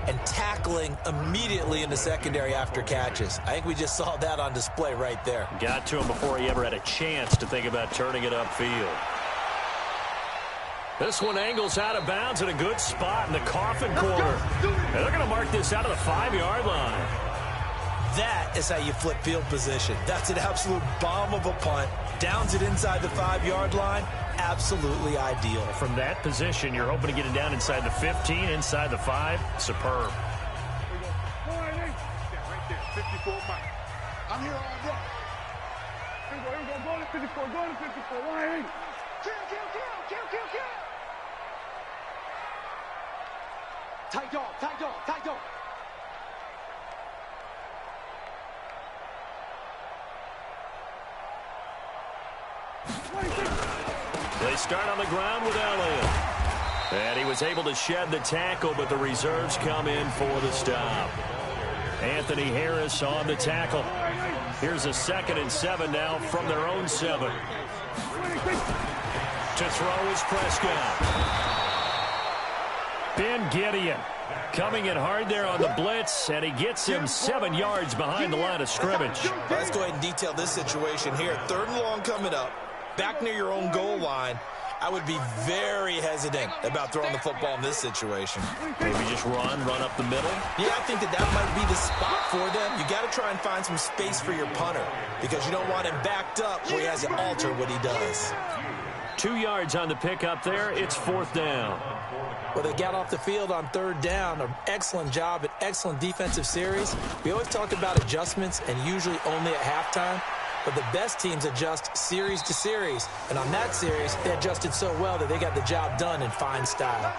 and tackling immediately in the secondary after catches. I think we just saw that on display right there. Got to him before he ever had a chance to think about turning it upfield. This one angles out of bounds in a good spot in the coffin corner. And they're going to mark this out of the 5-yard line. That is how you flip field position. That's an absolute bomb of a punt. Downs it inside the 5-yard line. Absolutely ideal. From that position, you're hoping to get it down inside the 15, inside the 5. Superb. Right there, 54 Mike. I'm here all day. Here we go, go to 54, go to 54, 180. Kill. Tight dog. They start on the ground with Elliott. And he was able to shed the tackle, but the reserves come in for the stop. Anthony Harris on the tackle. Here's a 2nd and 7 now from their own 7. To throw is Prescott. Ben Gideon coming in hard there on the blitz, and he gets him 7 yards behind the line of scrimmage. Let's go ahead and detail this situation here. 3rd and long coming up. Back near your own goal line. I would be very hesitant about throwing the football in this situation. Maybe just run up the middle? Yeah, I think that might be the spot for them. You got to try and find some space for your punter because you don't want him backed up where he has to alter what he does. 2 yards on the pickup there. It's 4th down. Well, they got off the field on 3rd down. An excellent job, an excellent defensive series. We always talk about adjustments and usually only at halftime. But the best teams adjust series to series. And on that series, they adjusted so well that they got the job done in fine style.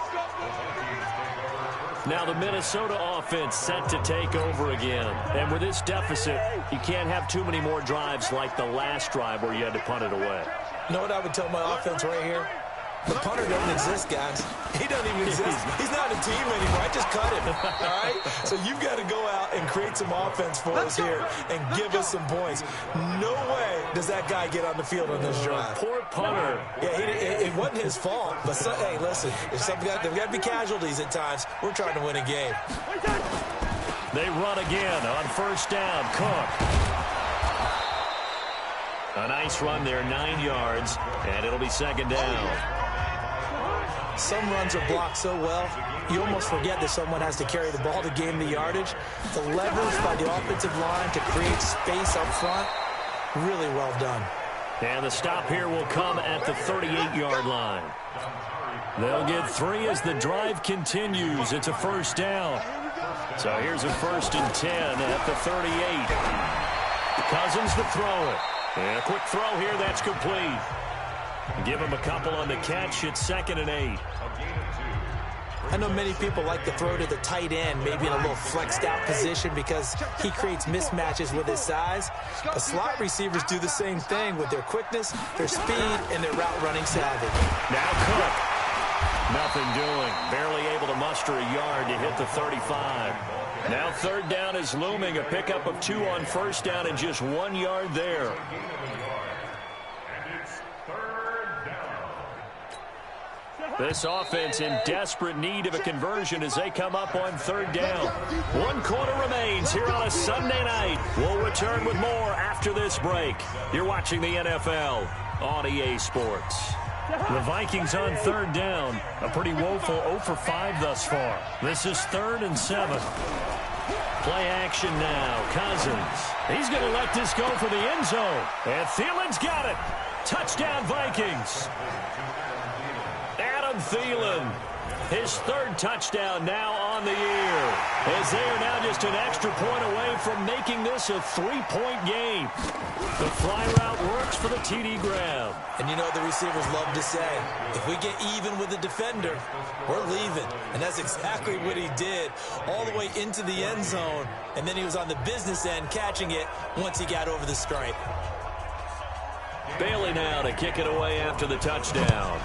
Now the Minnesota offense set to take over again. And with this deficit, you can't have too many more drives like the last drive where you had to punt it away. You know what I would tell my offense right here? The punter doesn't exist, guys. He doesn't even exist. He's not in the team anymore. I just cut him, all right? So you've got to go out and create some offense for us here and give us some points. No way does that guy get on the field on this drive. Poor punter. Yeah, it wasn't his fault. But, hey, listen, if there's got to be casualties at times. We're trying to win a game. They run again on first down. Cook. A nice run there, 9 yards, and it'll be second down. Some runs are blocked so well, you almost forget that someone has to carry the ball to gain the yardage. The leverage by the offensive line to create space up front, really well done. And the stop here will come at the 38-yard line. They'll get 3 as the drive continues. It's a first down. So here's a 1st and 10 at the 38. Cousins to throw it. And a quick throw here, that's complete. Give him a couple on the catch. It's 2nd and 8. I know many people like to throw to the tight end, maybe in a little flexed out position because he creates mismatches with his size. But slot receivers do the same thing with their quickness, their speed, and their route running savvy. Now Cook. Nothing doing. Barely able to muster a yard to hit the 35. Now 3rd down is looming. A pickup of 2 on first down and just 1 yard there. This offense in desperate need of a conversion as they come up on 3rd down. 1 quarter remains here on a Sunday night. We'll return with more after this break. You're watching the NFL on EA Sports. The Vikings on 3rd down. A pretty woeful 0 for 5 thus far. This is 3rd and 7. Play action now. Cousins. He's going to let this go for the end zone. And Thielen's got it. Touchdown Vikings. Adam Thielen. His 3rd touchdown now on the year. As they are now just an extra point away from making this a 3-point game. The fly route works for the TD grab. And you know the receivers love to say, if we get even with the defender, we're leaving. And that's exactly what he did all the way into the end zone. And then he was on the business end catching it once he got over the stripe. Bailey now to kick it away after the touchdown.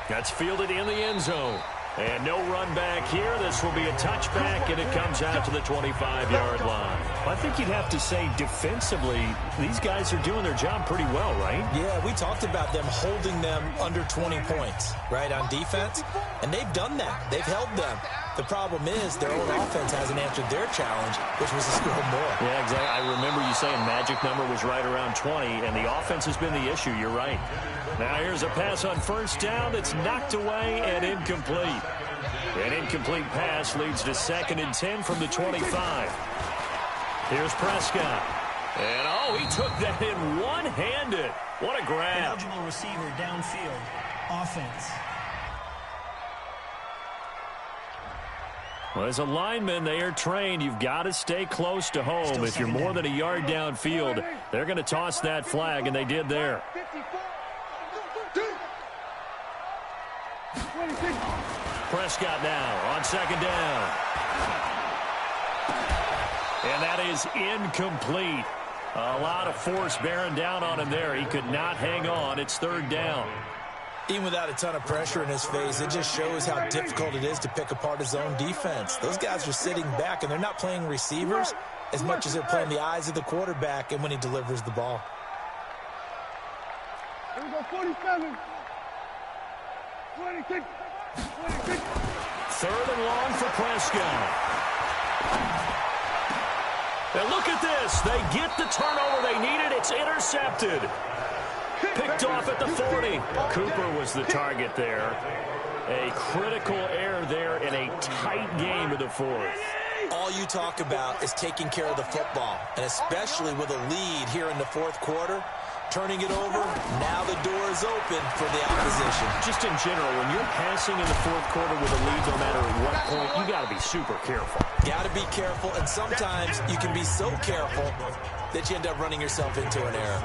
That's fielded in the end zone. And no run back here. This will be a touchback, and it comes out to the 25-yard line. I think you'd have to say defensively, these guys are doing their job pretty well, right? Yeah, we talked about them holding them under 20 points, right, on defense. And they've done that. They've held them. The problem is their own offense hasn't answered their challenge, which was to score more. Yeah, exactly. I remember you saying magic number was right around 20, and the offense has been the issue. You're right. Now here's a pass on first down that's knocked away and incomplete. An incomplete pass leads to 2nd and 10 from the 25. Here's Prescott. And, oh, he took that in one-handed. What a grab. Eligible receiver downfield. Offense. Well, as a lineman, they are trained. You've got to stay close to home. If you're more than a yard downfield, they're going to toss that flag, and they did there. Prescott now on 2nd down. And that is incomplete. A lot of force bearing down on him there. He could not hang on. It's 3rd down. Even without a ton of pressure in his face, it just shows how difficult it is to pick apart his own defense. Those guys are sitting back, and they're not playing receivers as much as they're playing the eyes of the quarterback and when he delivers the ball. Here we go, 47. 26. 26. 3rd and long for Prescott. Now look at this. They get the turnover they needed. It's intercepted. Picked off at the 40. Cooper was the target there. A critical error there in a tight game of the 4th. All you talk about is taking care of the football, and especially with a lead here in the 4th quarter. Turning it over, now the door is open for the opposition. Just in general, when you're passing in the 4th quarter with a lead, no matter at what point, you got to be super careful. Got to be careful, and sometimes you can be so careful that you end up running yourself into an error.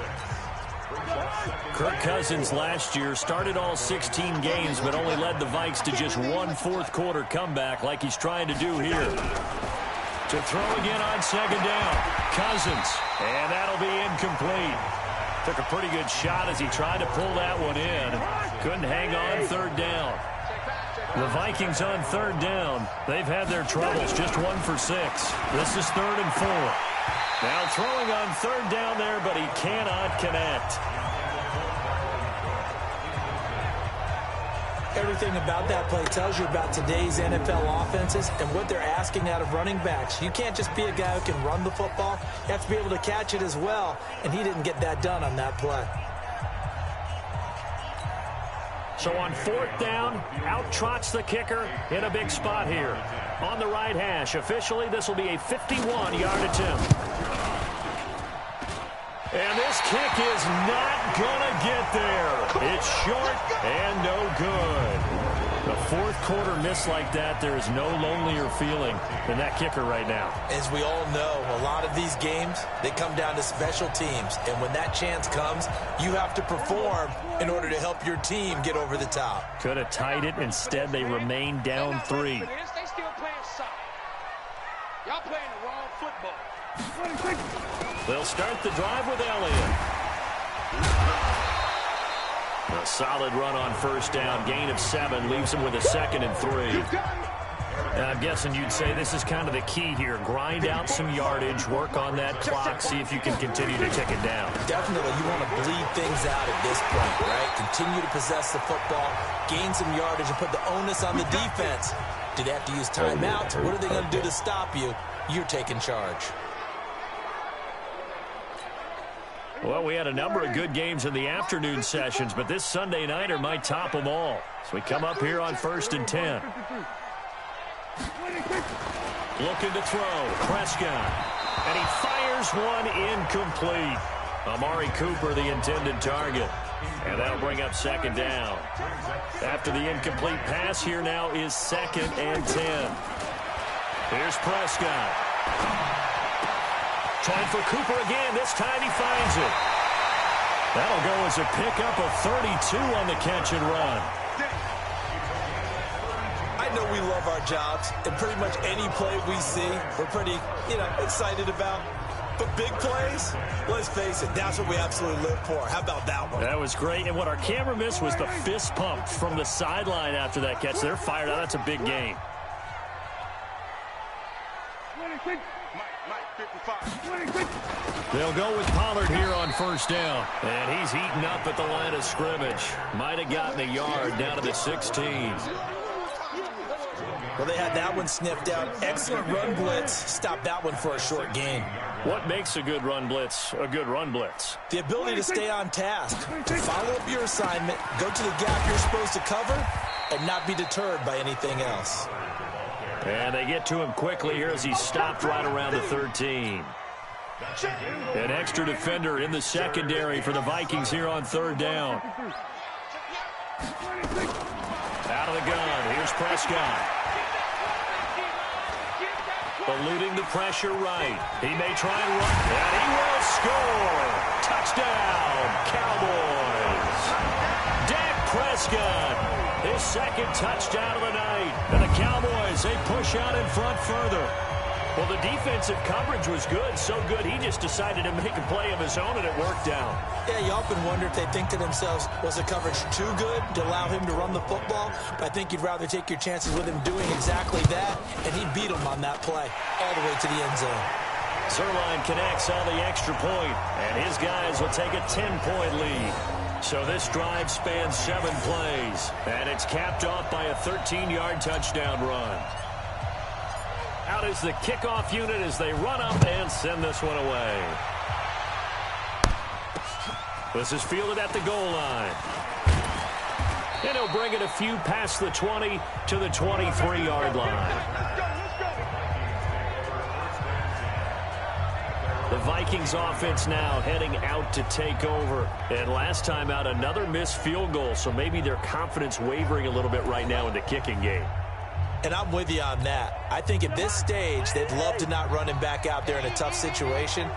Kirk Cousins last year started all 16 games, but only led the Vikes to just 1 4th-quarter comeback like he's trying to do here. To throw again on 2nd down. Cousins, and that'll be incomplete. Took a pretty good shot as he tried to pull that one in. Couldn't hang on third down. The Vikings on third down. They've had their troubles. Just 1 for 6. This is 3rd and 4. Now throwing on third down there, but he cannot connect. Everything about that play tells you about today's NFL offenses and what they're asking out of running backs. You can't just be a guy who can run the football. You have to be able to catch it as well, and he didn't get that done on that play. So on 4th down, out trots the kicker in a big spot here. On the right hash, officially this will be a 51-yard attempt. And this kick is not going to get there. It's short and no good. A fourth quarter miss like that, there is no lonelier feeling than that kicker right now. As we all know, a lot of these games, they come down to special teams. And when that chance comes, you have to perform in order to help your team get over the top. Could have tied it. Instead, they remain down 3. They still playing soft. Y'all playing the wrong football. They'll start the drive with Elliott. A solid run on first down. Gain of 7 leaves him with a 2nd and 3. I'm guessing you'd say this is kind of the key here. Grind out some yardage, work on that clock, see if you can continue to tick it down. Definitely, you want to bleed things out at this point, right? Continue to possess the football, gain some yardage, and put the onus on the defense. Do they have to use timeouts? What are they going to do to stop you? You're taking charge. Well, we had a number of good games in the afternoon sessions, but this Sunday nighter might top them all. So we come up here on 1st and 10. Looking to throw. Prescott. And he fires one incomplete. Amari Cooper, the intended target. And that'll bring up 2nd down. After the incomplete pass, here now is 2nd and 10. Here's Prescott. Trying for Cooper again. This time he finds it. That'll go as a pickup of 32 on the catch and run. I know we love our jobs, and pretty much any play we see, we're pretty, excited about. But big plays, let's face it, that's what we absolutely live for. How about that one? That was great. And what our camera missed was the fist pump from the sideline after that catch. They're fired out. That's a big game. They'll go with Pollard here on first down. And he's heating up at the line of scrimmage. Might have gotten a yard down to the 16. Well, they had that one sniffed out. Excellent run blitz. Stopped that one for a short gain. What makes a good run blitz a good run blitz? The ability to stay on task, to follow up your assignment, go to the gap you're supposed to cover, and not be deterred by anything else. And they get to him quickly here as he's stopped right around the 13. An extra defender in the secondary for the Vikings here on 3rd down. Out of the gun. Here's Prescott. Eluding the pressure right. He may try and run. And he will score. Touchdown, Cowboys. Dak Prescott. His 2nd touchdown of the night. And the Cowboys, they push out in front further. Well, the defensive coverage was good. So good, he just decided to make a play of his own, and it worked out. Yeah, you often wonder if they think to themselves, was the coverage too good to allow him to run the football? But I think you'd rather take your chances with him doing exactly that, and he beat him on that play all the way to the end zone. Zerline connects on the extra point, and his guys will take a 10-point lead. So this drive spans 7 plays, and it's capped off by a 13-yard touchdown run. Out is the kickoff unit as they run up and send this one away. This is fielded at the goal line. And he'll bring it a few past the 20 to the 23-yard line. The Vikings offense now heading out to take over. And last time out, another missed field goal, so maybe their confidence wavering a little bit right now in the kicking game. And I'm with you on that. I think at this stage, they'd love to not run him back out there in a tough situation.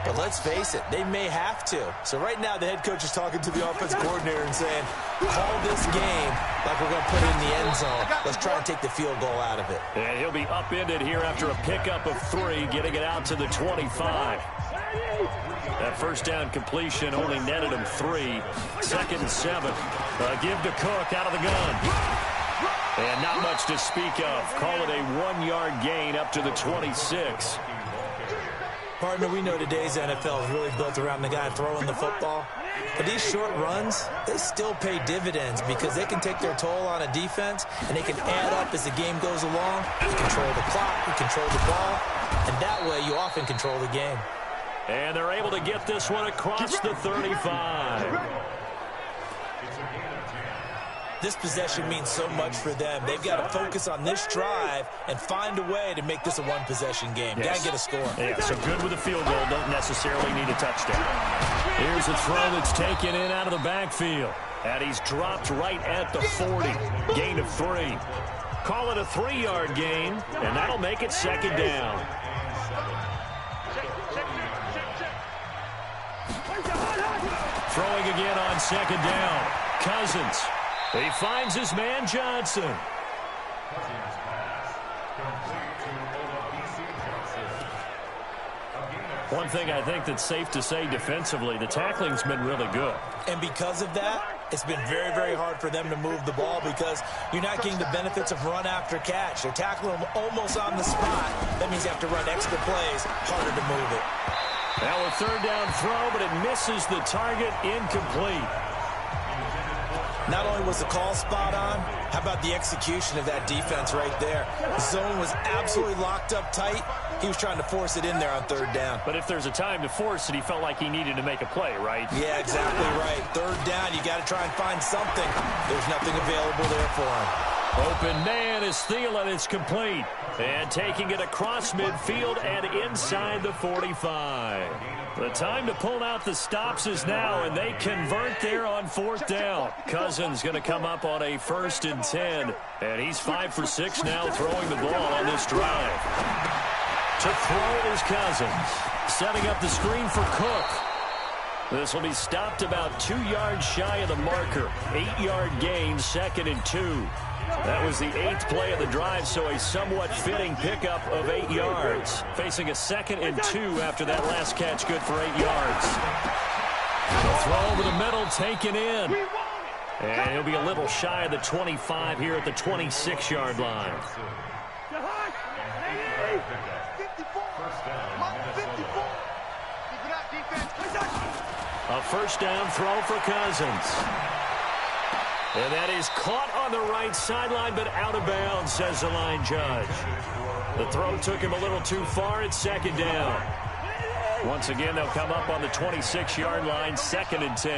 But let's face it, they may have to. So right now, the head coach is talking to the offensive coordinator and saying, call this game like we're going to put it in the end zone. Let's try and take the field goal out of it. And he'll be upended here after a pickup of 3, getting it out to the 25. That first down completion only netted him 3. 2nd and 7. Give to Cook out of the gun. And not much to speak of. Call it a 1-yard gain up to the 26. Partner, we know today's NFL is really built around the guy throwing the football. But these short runs, they still pay dividends because they can take their toll on a defense, and they can add up as the game goes along. You control the clock, you control the ball, and that way you often control the game. And they're able to get this one across the 35. This possession means so much for them. They've got to focus on this drive and find a way to make this a one-possession game. Yes. Got to get a score. Yeah, so good with a field goal. Don't necessarily need a touchdown. Here's a throw that's taken in out of the backfield. And he's dropped right at the 40. Gain of 3. Call it a 3-yard gain, and that'll make it 2nd down. Throwing again on 2nd down. Cousins. He finds his man Johnson. One thing I think that's safe to say defensively, the tackling's been really good. And because of that, it's been very, very hard for them to move the ball because you're not getting the benefits of run after catch. They're tackling them almost on the spot. That means you have to run extra plays, harder to move it. Now a 3rd down throw, but it misses the target, incomplete. Not only was the call spot on, how about the execution of that defense right there? The zone was absolutely locked up tight. He was trying to force it in there on 3rd down. But if there's a time to force it, he felt like he needed to make a play, right? Yeah, exactly right. 3rd down, you got to try and find something. There's nothing available there for him. Open man is Thielen. It's complete. And taking it across midfield and inside the 45. The time to pull out the stops is now, and they convert there on 4th down. Cousins going to come up on a 1st and 10. And he's 5 for 6 now throwing the ball on this drive. To throw is Cousins. Setting up the screen for Cook. This will be stopped about 2 yards shy of the marker. 8-yard gain, 2nd and 2. That was the 8th play of the drive, so a somewhat fitting pickup of 8 yards. Facing a 2nd and 2 after that last catch, good for 8 yards. The throw over the middle, taken in. And he'll be a little shy of the 25 here at the 26-yard line. A 1st down throw for Cousins. And that is caught on the right sideline, but out of bounds, says the line judge. The throw took him a little too far at 2nd down. Once again, they'll come up on the 26-yard line, 2nd and 10.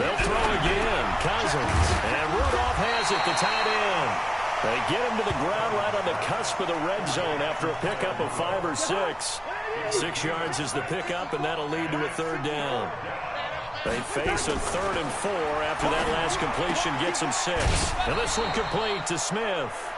They'll throw again. Cousins. And Rudolph has it, the tight end. They get him to the ground right on the cusp of the red zone after a pickup of 5 or 6. 6 yards is the pickup, and that'll lead to a 3rd down. They face a 3rd and 4 after that last completion gets them 6. And this one complete to Smith.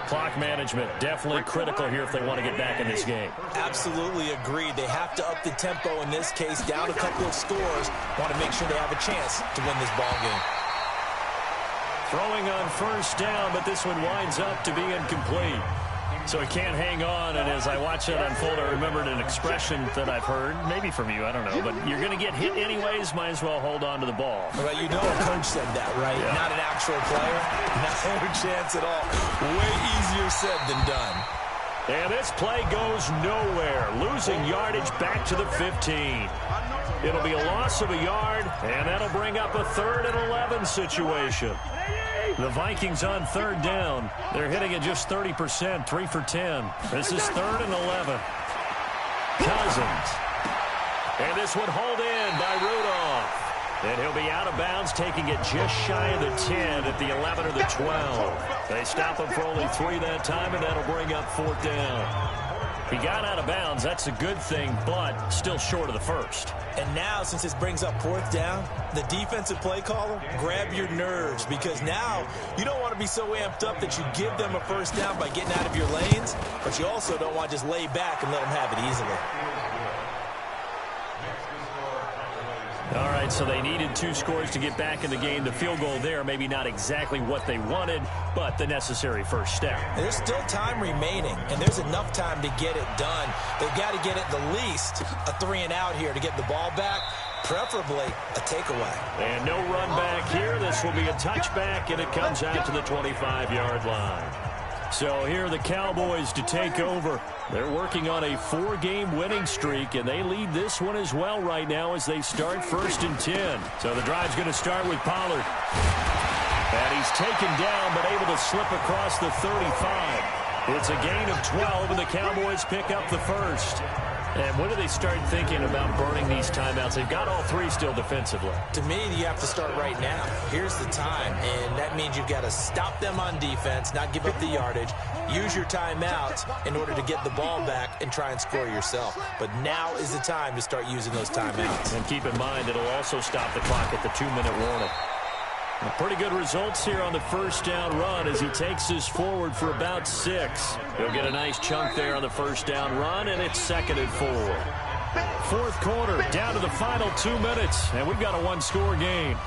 Clock management definitely critical here if they want to get back in this game. Absolutely agreed. They have to up the tempo in this case, down a couple of scores. Want to make sure they have a chance to win this ball game. Throwing on 1st down, but this one winds up to be incomplete. So he can't hang on, and as I watch that unfold, I remembered an expression that I've heard, maybe from you, I don't know, but you're going to get hit anyways, might as well hold on to the ball. Well, you know a coach said that, right? Yeah. Not an actual player. No chance at all. Way easier said than done. And this play goes nowhere. Losing yardage back to the 15. It'll be a loss of a yard, and that'll bring up a 3rd and 11 situation. The Vikings on 3rd down. They're hitting at just 30%, 3 for 10. This is 3rd and 11. Cousins. And this one hauled in by Rudolph. And he'll be out of bounds, taking it just shy of the 10 at the 11 or the 12. They stop him for only 3 that time, and that'll bring up 4th down. He got out of bounds. That's a good thing, but still short of the 1st. And now, since this brings up 4th down, the defensive play caller, grab your nerves, because now you don't want to be so amped up that you give them a 1st down by getting out of your lanes, but you also don't want to just lay back and let them have it easily. All right, so they needed 2 scores to get back in the game. The field goal there, maybe not exactly what they wanted, but the necessary first step. There's still time remaining, and there's enough time to get it done. They've got to get at the least a 3-and-out here to get the ball back, preferably a takeaway. And no run back here. This will be a touchback, and it comes out to the 25-yard line. So here are the Cowboys to take over. They're working on a 4-game winning streak, and they lead this one as well right now as they start 1st and 10. So the drive's going to start with Pollard. And he's taken down, but able to slip across the 35. It's a gain of 12, and the Cowboys pick up the first. And when do they start thinking about burning these timeouts? They've got all 3 still defensively. To me, you have to start right now. Here's the time, and that means you've got to stop them on defense, not give up the yardage, use your timeouts in order to get the ball back and try and score yourself. But now is the time to start using those timeouts. And keep in mind, it'll also stop the clock at the 2-minute warning. Pretty good results here on the first down run as he takes this forward for about 6. He'll get a nice chunk there on the first down run, and it's 2nd and 4. 4th quarter, down to the final 2 minutes, and we've got a 1-score game.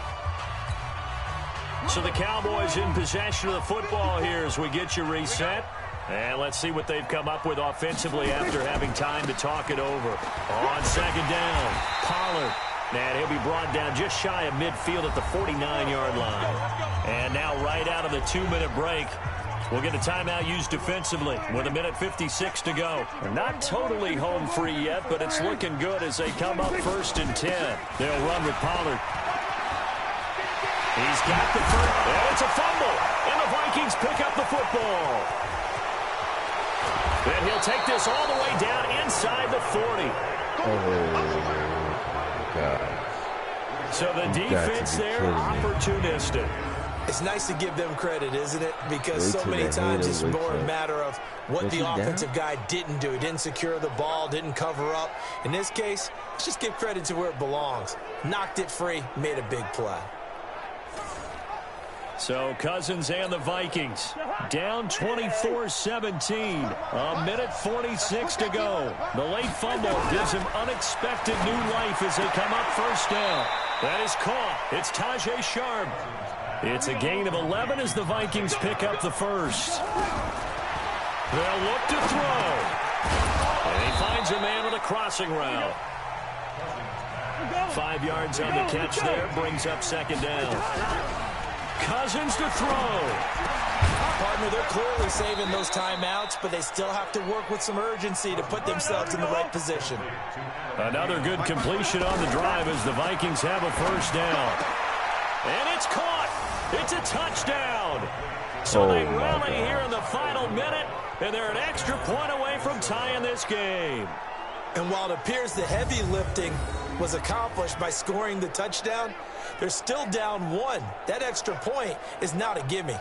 So the Cowboys in possession of the football here as we get you reset. And let's see what they've come up with offensively after having time to talk it over. On 2nd down, Pollard. And he'll be brought down just shy of midfield at the 49-yard line. And now right out of the 2-minute break, we'll get a timeout used defensively with 1:56 to go. They're not totally home free yet, but it's looking good as they come up 1st and 10. They'll run with Pollard. He's got the first, and it's a fumble. And the Vikings pick up the football. And he'll take this all the way down inside the 40. So the defense there, opportunistic. It's nice to give them credit, isn't it? Because so many times it's more a matter of what the offensive guy didn't do. He didn't secure the ball, didn't cover up. In this case, let's just give credit to where it belongs. Knocked it free, made a big play. So Cousins and the Vikings down 24-17. 1:46 to go. The late fumble gives him unexpected new life as they come up 1st down. That is caught. It's Tajay Sharp. It's a gain of 11 as the Vikings pick up the first. They'll look to throw. And he finds a man with a crossing route. 5 yards on the catch there. Brings up 2nd down. Cousins to throw. Partner, they're clearly saving those timeouts, but they still have to work with some urgency to put themselves in the right position. Another good completion on the drive as the Vikings have a 1st down. And it's caught. It's a touchdown. So they rally here in the final minute, and they're an extra point away from tying this game. And while it appears the heavy lifting was accomplished by scoring the touchdown, they're still down 1. That extra point is not a gimme.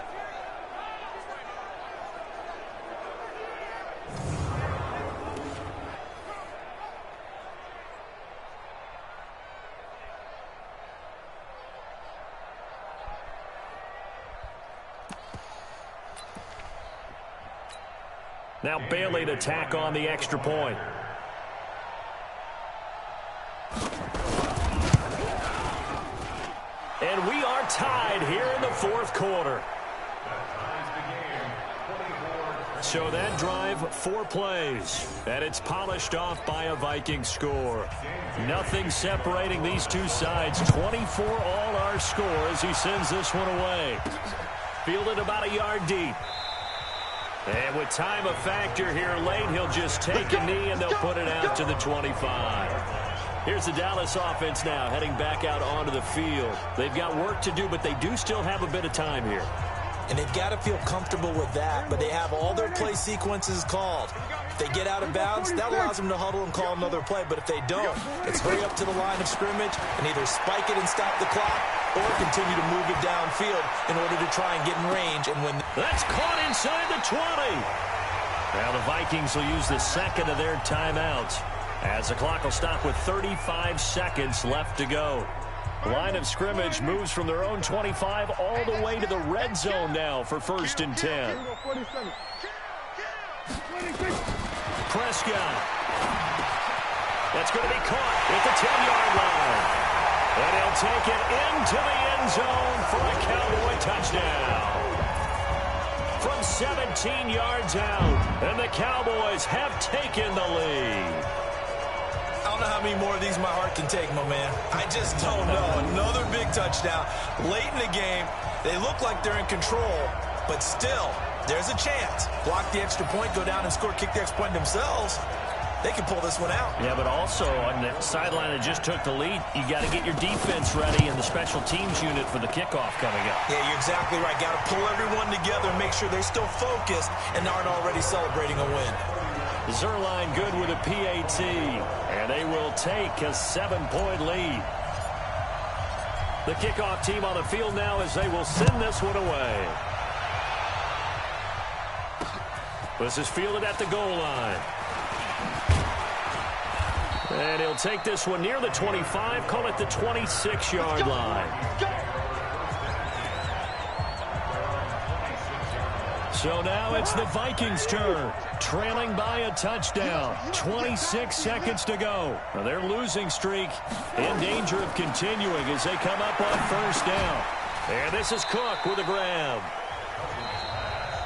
Now Bailey to tack on the extra point. And we are tied here in the 4th quarter. So that drive, 4 plays, and it's polished off by a Viking score. Nothing separating these two sides. 24 all our score as he sends this one away. Fielded about a yard deep. And with time a factor here late, he'll just take a knee and they'll put it out to the 25. Here's the Dallas offense now heading back out onto the field. They've got work to do, but they do still have a bit of time here. And they've got to feel comfortable with that, but they have all their play sequences called. If they get out of bounds, that allows them to huddle and call another play, but if they don't, it's hurry up to the line of scrimmage and either spike it and stop the clock or continue to move it downfield in order to try and get in range and win. That's caught inside the 20. Now the Vikings will use the 2nd of their timeouts as the clock will stop with 35 seconds left to go. Line of scrimmage moves from their own 25 all the way to the red zone now for 1st and 10. Prescott. That's going to be caught at the 10-yard line. And he'll take it into the end zone for a Cowboy touchdown. From 17 yards out, and the Cowboys have taken the lead. I don't know how many more of these my heart can take, my man. I just don't know. Another big touchdown late in the game. They look like they're in control, but still, there's a chance. Block the extra point, go down and score, kick the extra point themselves. They can pull this one out. Yeah, but also on the sideline that just took the lead, you got to get your defense ready and the special teams unit for the kickoff coming up. Yeah, you're exactly right. Got to pull everyone together and make sure they're still focused and aren't already celebrating a win. Zerline good with a PAT, and they will take a 7-point lead. The kickoff team on the field now as they will send this one away. This is fielded at the goal line. And he'll take this one near the 25, call it the 26-yard line. So now it's the Vikings' turn, trailing by a touchdown. 26 seconds to go. Now their losing streak in danger of continuing as they come up on first down. And this is Cook with a grab.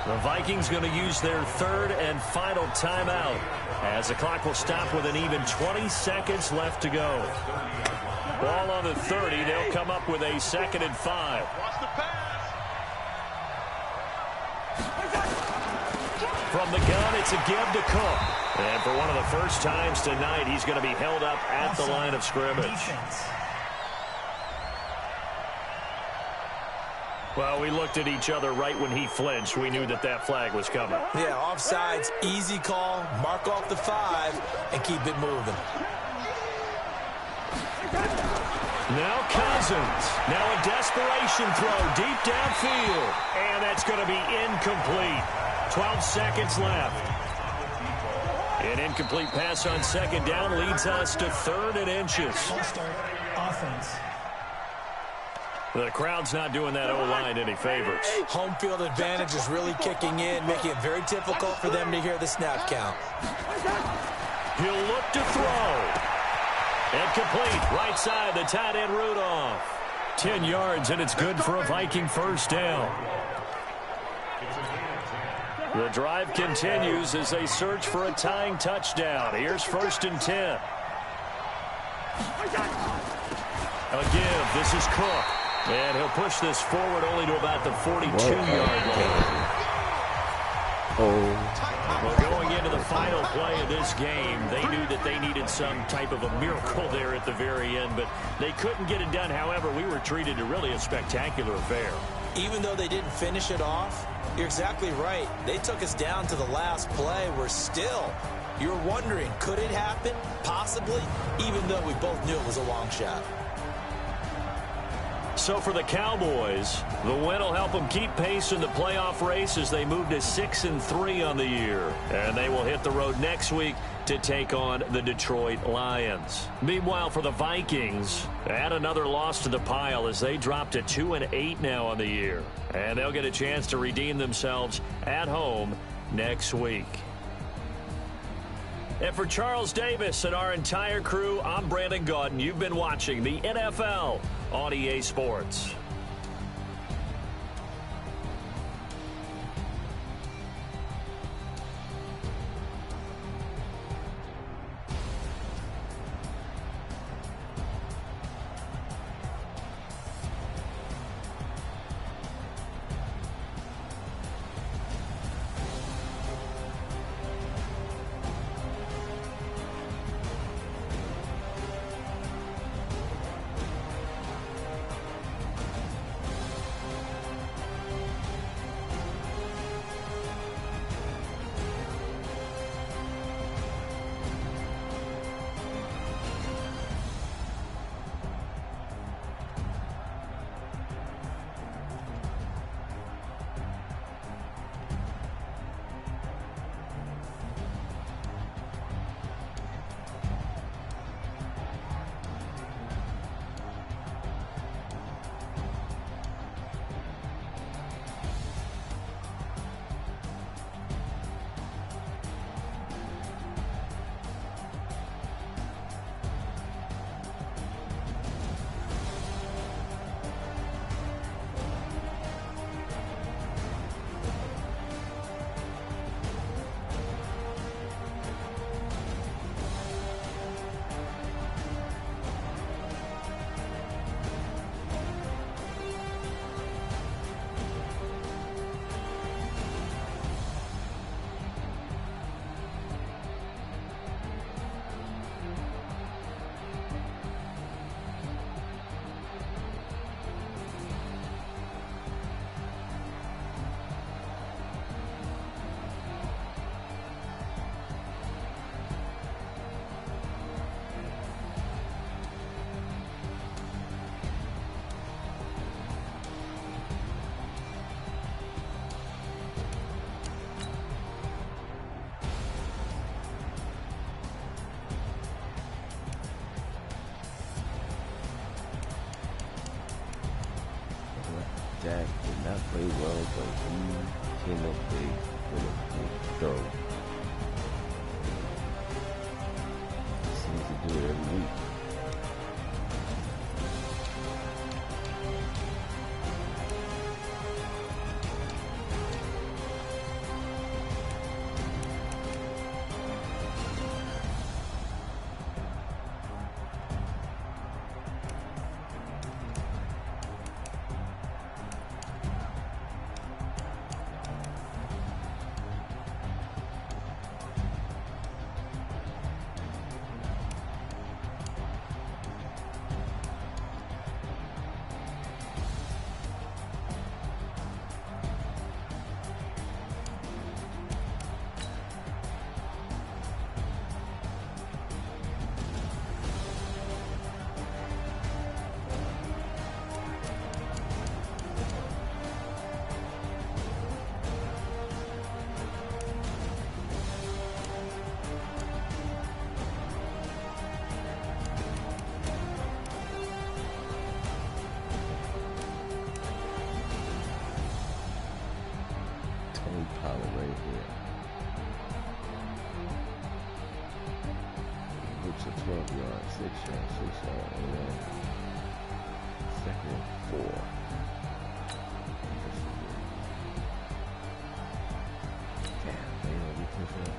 The Vikings going to use their third and final timeout as the clock will stop with an even 20 seconds left to go. Ball on the 30. They'll come up with a 2nd and 5. From the gun, it's a give to Cook. And for one of the first times tonight, he's going to be held up at the line of scrimmage. Defense. Well, we looked at each other right when he flinched. We knew that that flag was coming. Yeah, offsides, easy call, mark off the 5, and keep it moving. Now Cousins. Now a desperation throw deep downfield. And that's going to be incomplete. 12 seconds left. An incomplete pass on 2nd down leads us to 3rd and inches. Offense. The crowd's not doing that O-line any favors. Home field advantage is really kicking in, making it very difficult for them to hear the snap count. He'll look to throw. And complete. Right side, the tight end Rudolph. 10 yards, and it's good for a Viking first down. The drive continues as they search for a tying touchdown. Here's 1st and 10. A give. This is Cook. And he'll push this forward only to about the 42-yard line. Well, going into the final play of this game, they knew that they needed some type of a miracle there at the very end, but they couldn't get it done. However, we were treated to really a spectacular affair. Even though they didn't finish it off, you're exactly right. They took us down to the last play. We're still, you're wondering, could it happen? Possibly, even though we both knew it was a long shot. So for the Cowboys, the win will help them keep pace in the playoff race as they move to 6-3 on the year. And they will hit the road next week to take on the Detroit Lions. Meanwhile, for the Vikings, add another loss to the pile as they drop to 2-8 now on the year. And they'll get a chance to redeem themselves at home next week. And for Charles Davis and our entire crew, I'm Brandon Gaudin. You've been watching the NFL on EA Sports. Dak did not play well, but he came up big with a big throw. He seems to do it every week. It's a 12-yard, 6-yard, 6-yard, and then second and 4. Damn, they don't be pushing up.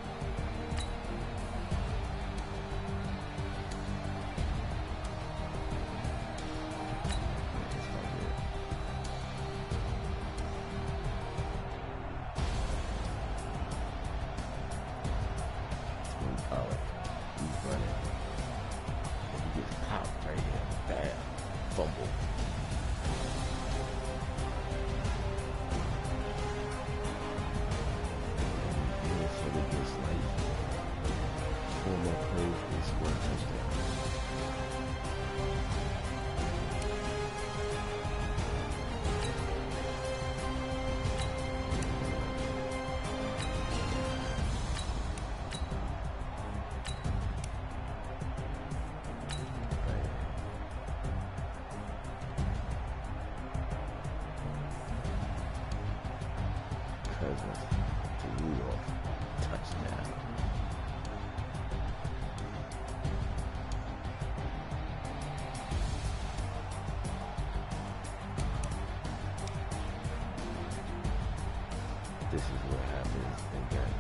This is what happens in that.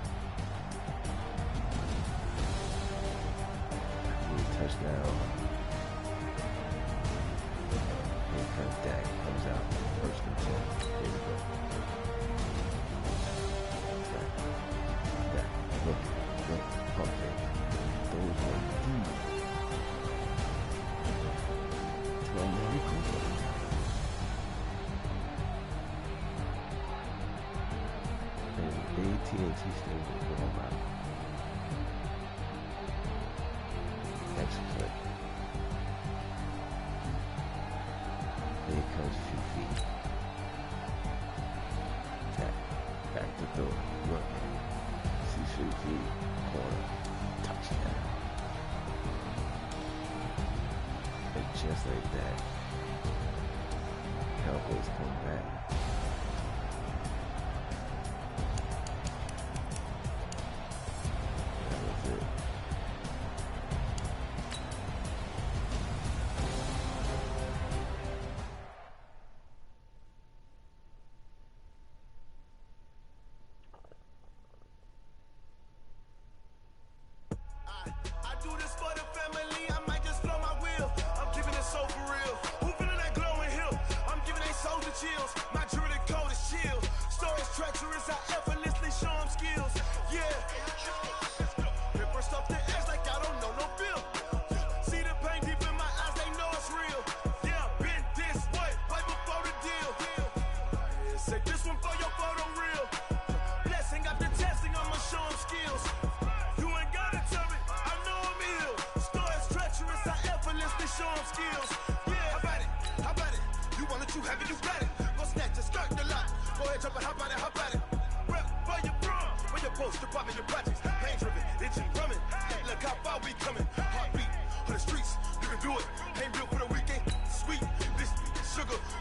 Touchdown. Here comes Dak, comes out, first and 10. Here we go. Dak, look, pump fake. Those one deep. To Amari Cooper. AT&T Stadium going out. Next play. Here comes Fifi. Tap. Back to throw. Look. See Fifi. Corner. Touchdown. And just like that, Cowboys come back.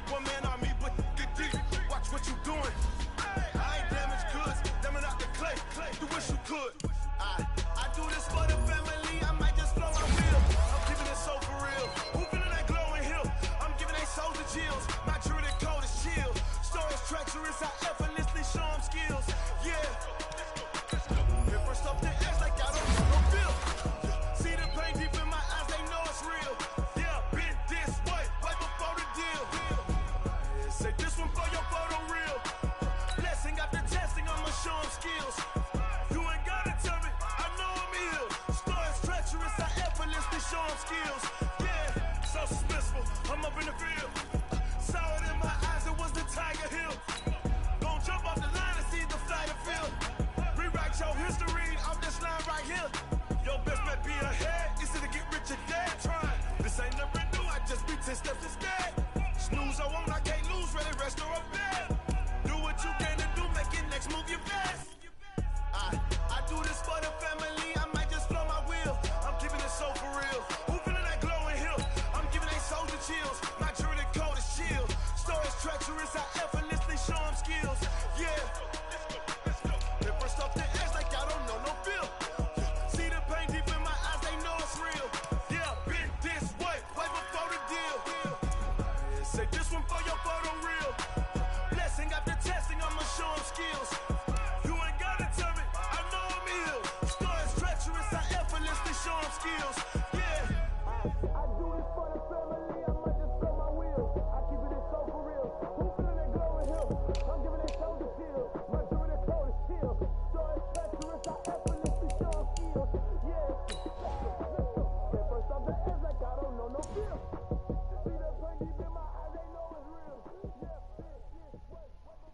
One man army, but get deep. skills. Yeah, so suspenseful. I'm up in the field. Saw it in my eyes, it was the Tiger Hill. Gon' jump off the line and see the flight of field. Rewrite your history off this line right here. Your best bet be ahead, easy to get rich or dead trying. This ain't nothing new, I just be 10 steps instead. Snooze I won't, I can't lose, ready, rest or a bed. Do what you can to do, make it next move your best. I do this for the family, I might just flow my wheel. I'm keeping it so for real. Who feeling that glowing hill? I'm giving they soldier chills. My jewelry coat is chill. Stories treacherous, I effortlessly show them skills. Yeah. They first off the edge like I don't know no feel. See the pain deep in my eyes, they know it's real. Yeah, been this way before the deal. Say this one for your photo reel. Blessing after testing, I'ma show them skills. You ain't gotta tell me, I know I'm ill. Stories treacherous, I effortlessly show them skills. Yeah. I do this for the family, I might just blow my wheel. I keep it so for real. Who feeling that glowing hill? I'm giving they soldier chill. My jewelry coat is chill. Stories treacherous, I effortlessly show them skills. Yeah. Let's go. They first off the edge like I don't know no feel. See the pain deep in my eyes, they know it's real. Yeah, this way before the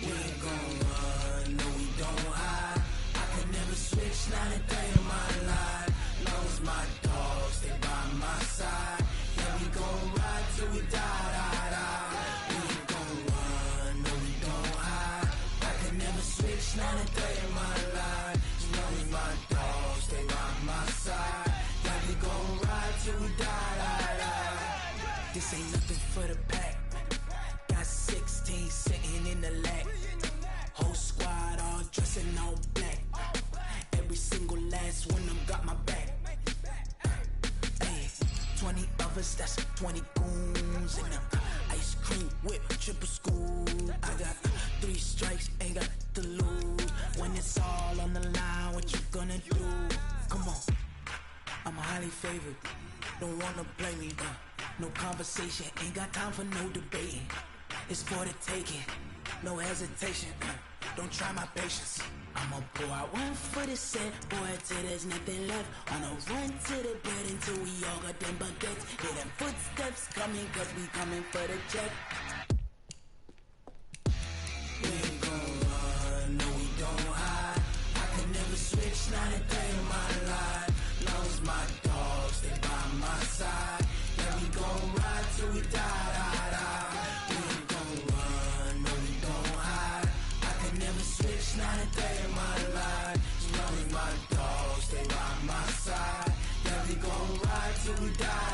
We ain't gon' run, no we don't hide. I can never switch, not a day in my life. Long as my dogs, they by my side. Yeah, we gon' ride till we die. We ain't gon' run, no we don't hide. I can never switch, not a day in my life. As long as my dogs, they by my side. Yeah, we gon' ride till we die. This ain't nothing for the pack. Got 16 sitting in the lap. Whole squad all dressing all black. Every single last one of them got my back. Hey, 20 of us, that's 20 goons in them. Ice cream whip, triple scoop. I got 3 strikes, ain't got to lose. When it's all on the line, what you gonna do? Come on, I'm highly favored. Don't wanna blame me, no conversation, ain't got time for no debating. It's for the taking, no hesitation. Don't try my patience. I'ma pour out one for the set, boy, till there's nothing left. On a run to the bed until we all got them baguettes. Hear them footsteps coming, cause we coming for the check. We ain't gon' run, no we don't hide. I can never switch, not a day in my life. Long as my dogs, they by my side. Yeah, we gon' ride till we die. We ain't gon' run, no we don't hide. I can never switch, not a day in my life. As long as my dogs, they by my side. Yeah, we gon' ride till we die.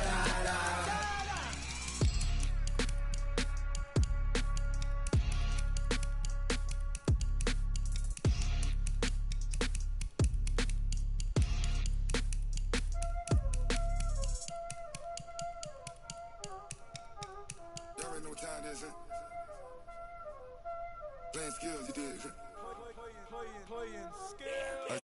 Y'all already know what time it is, huh? Playing skills, you did. Playing skills. I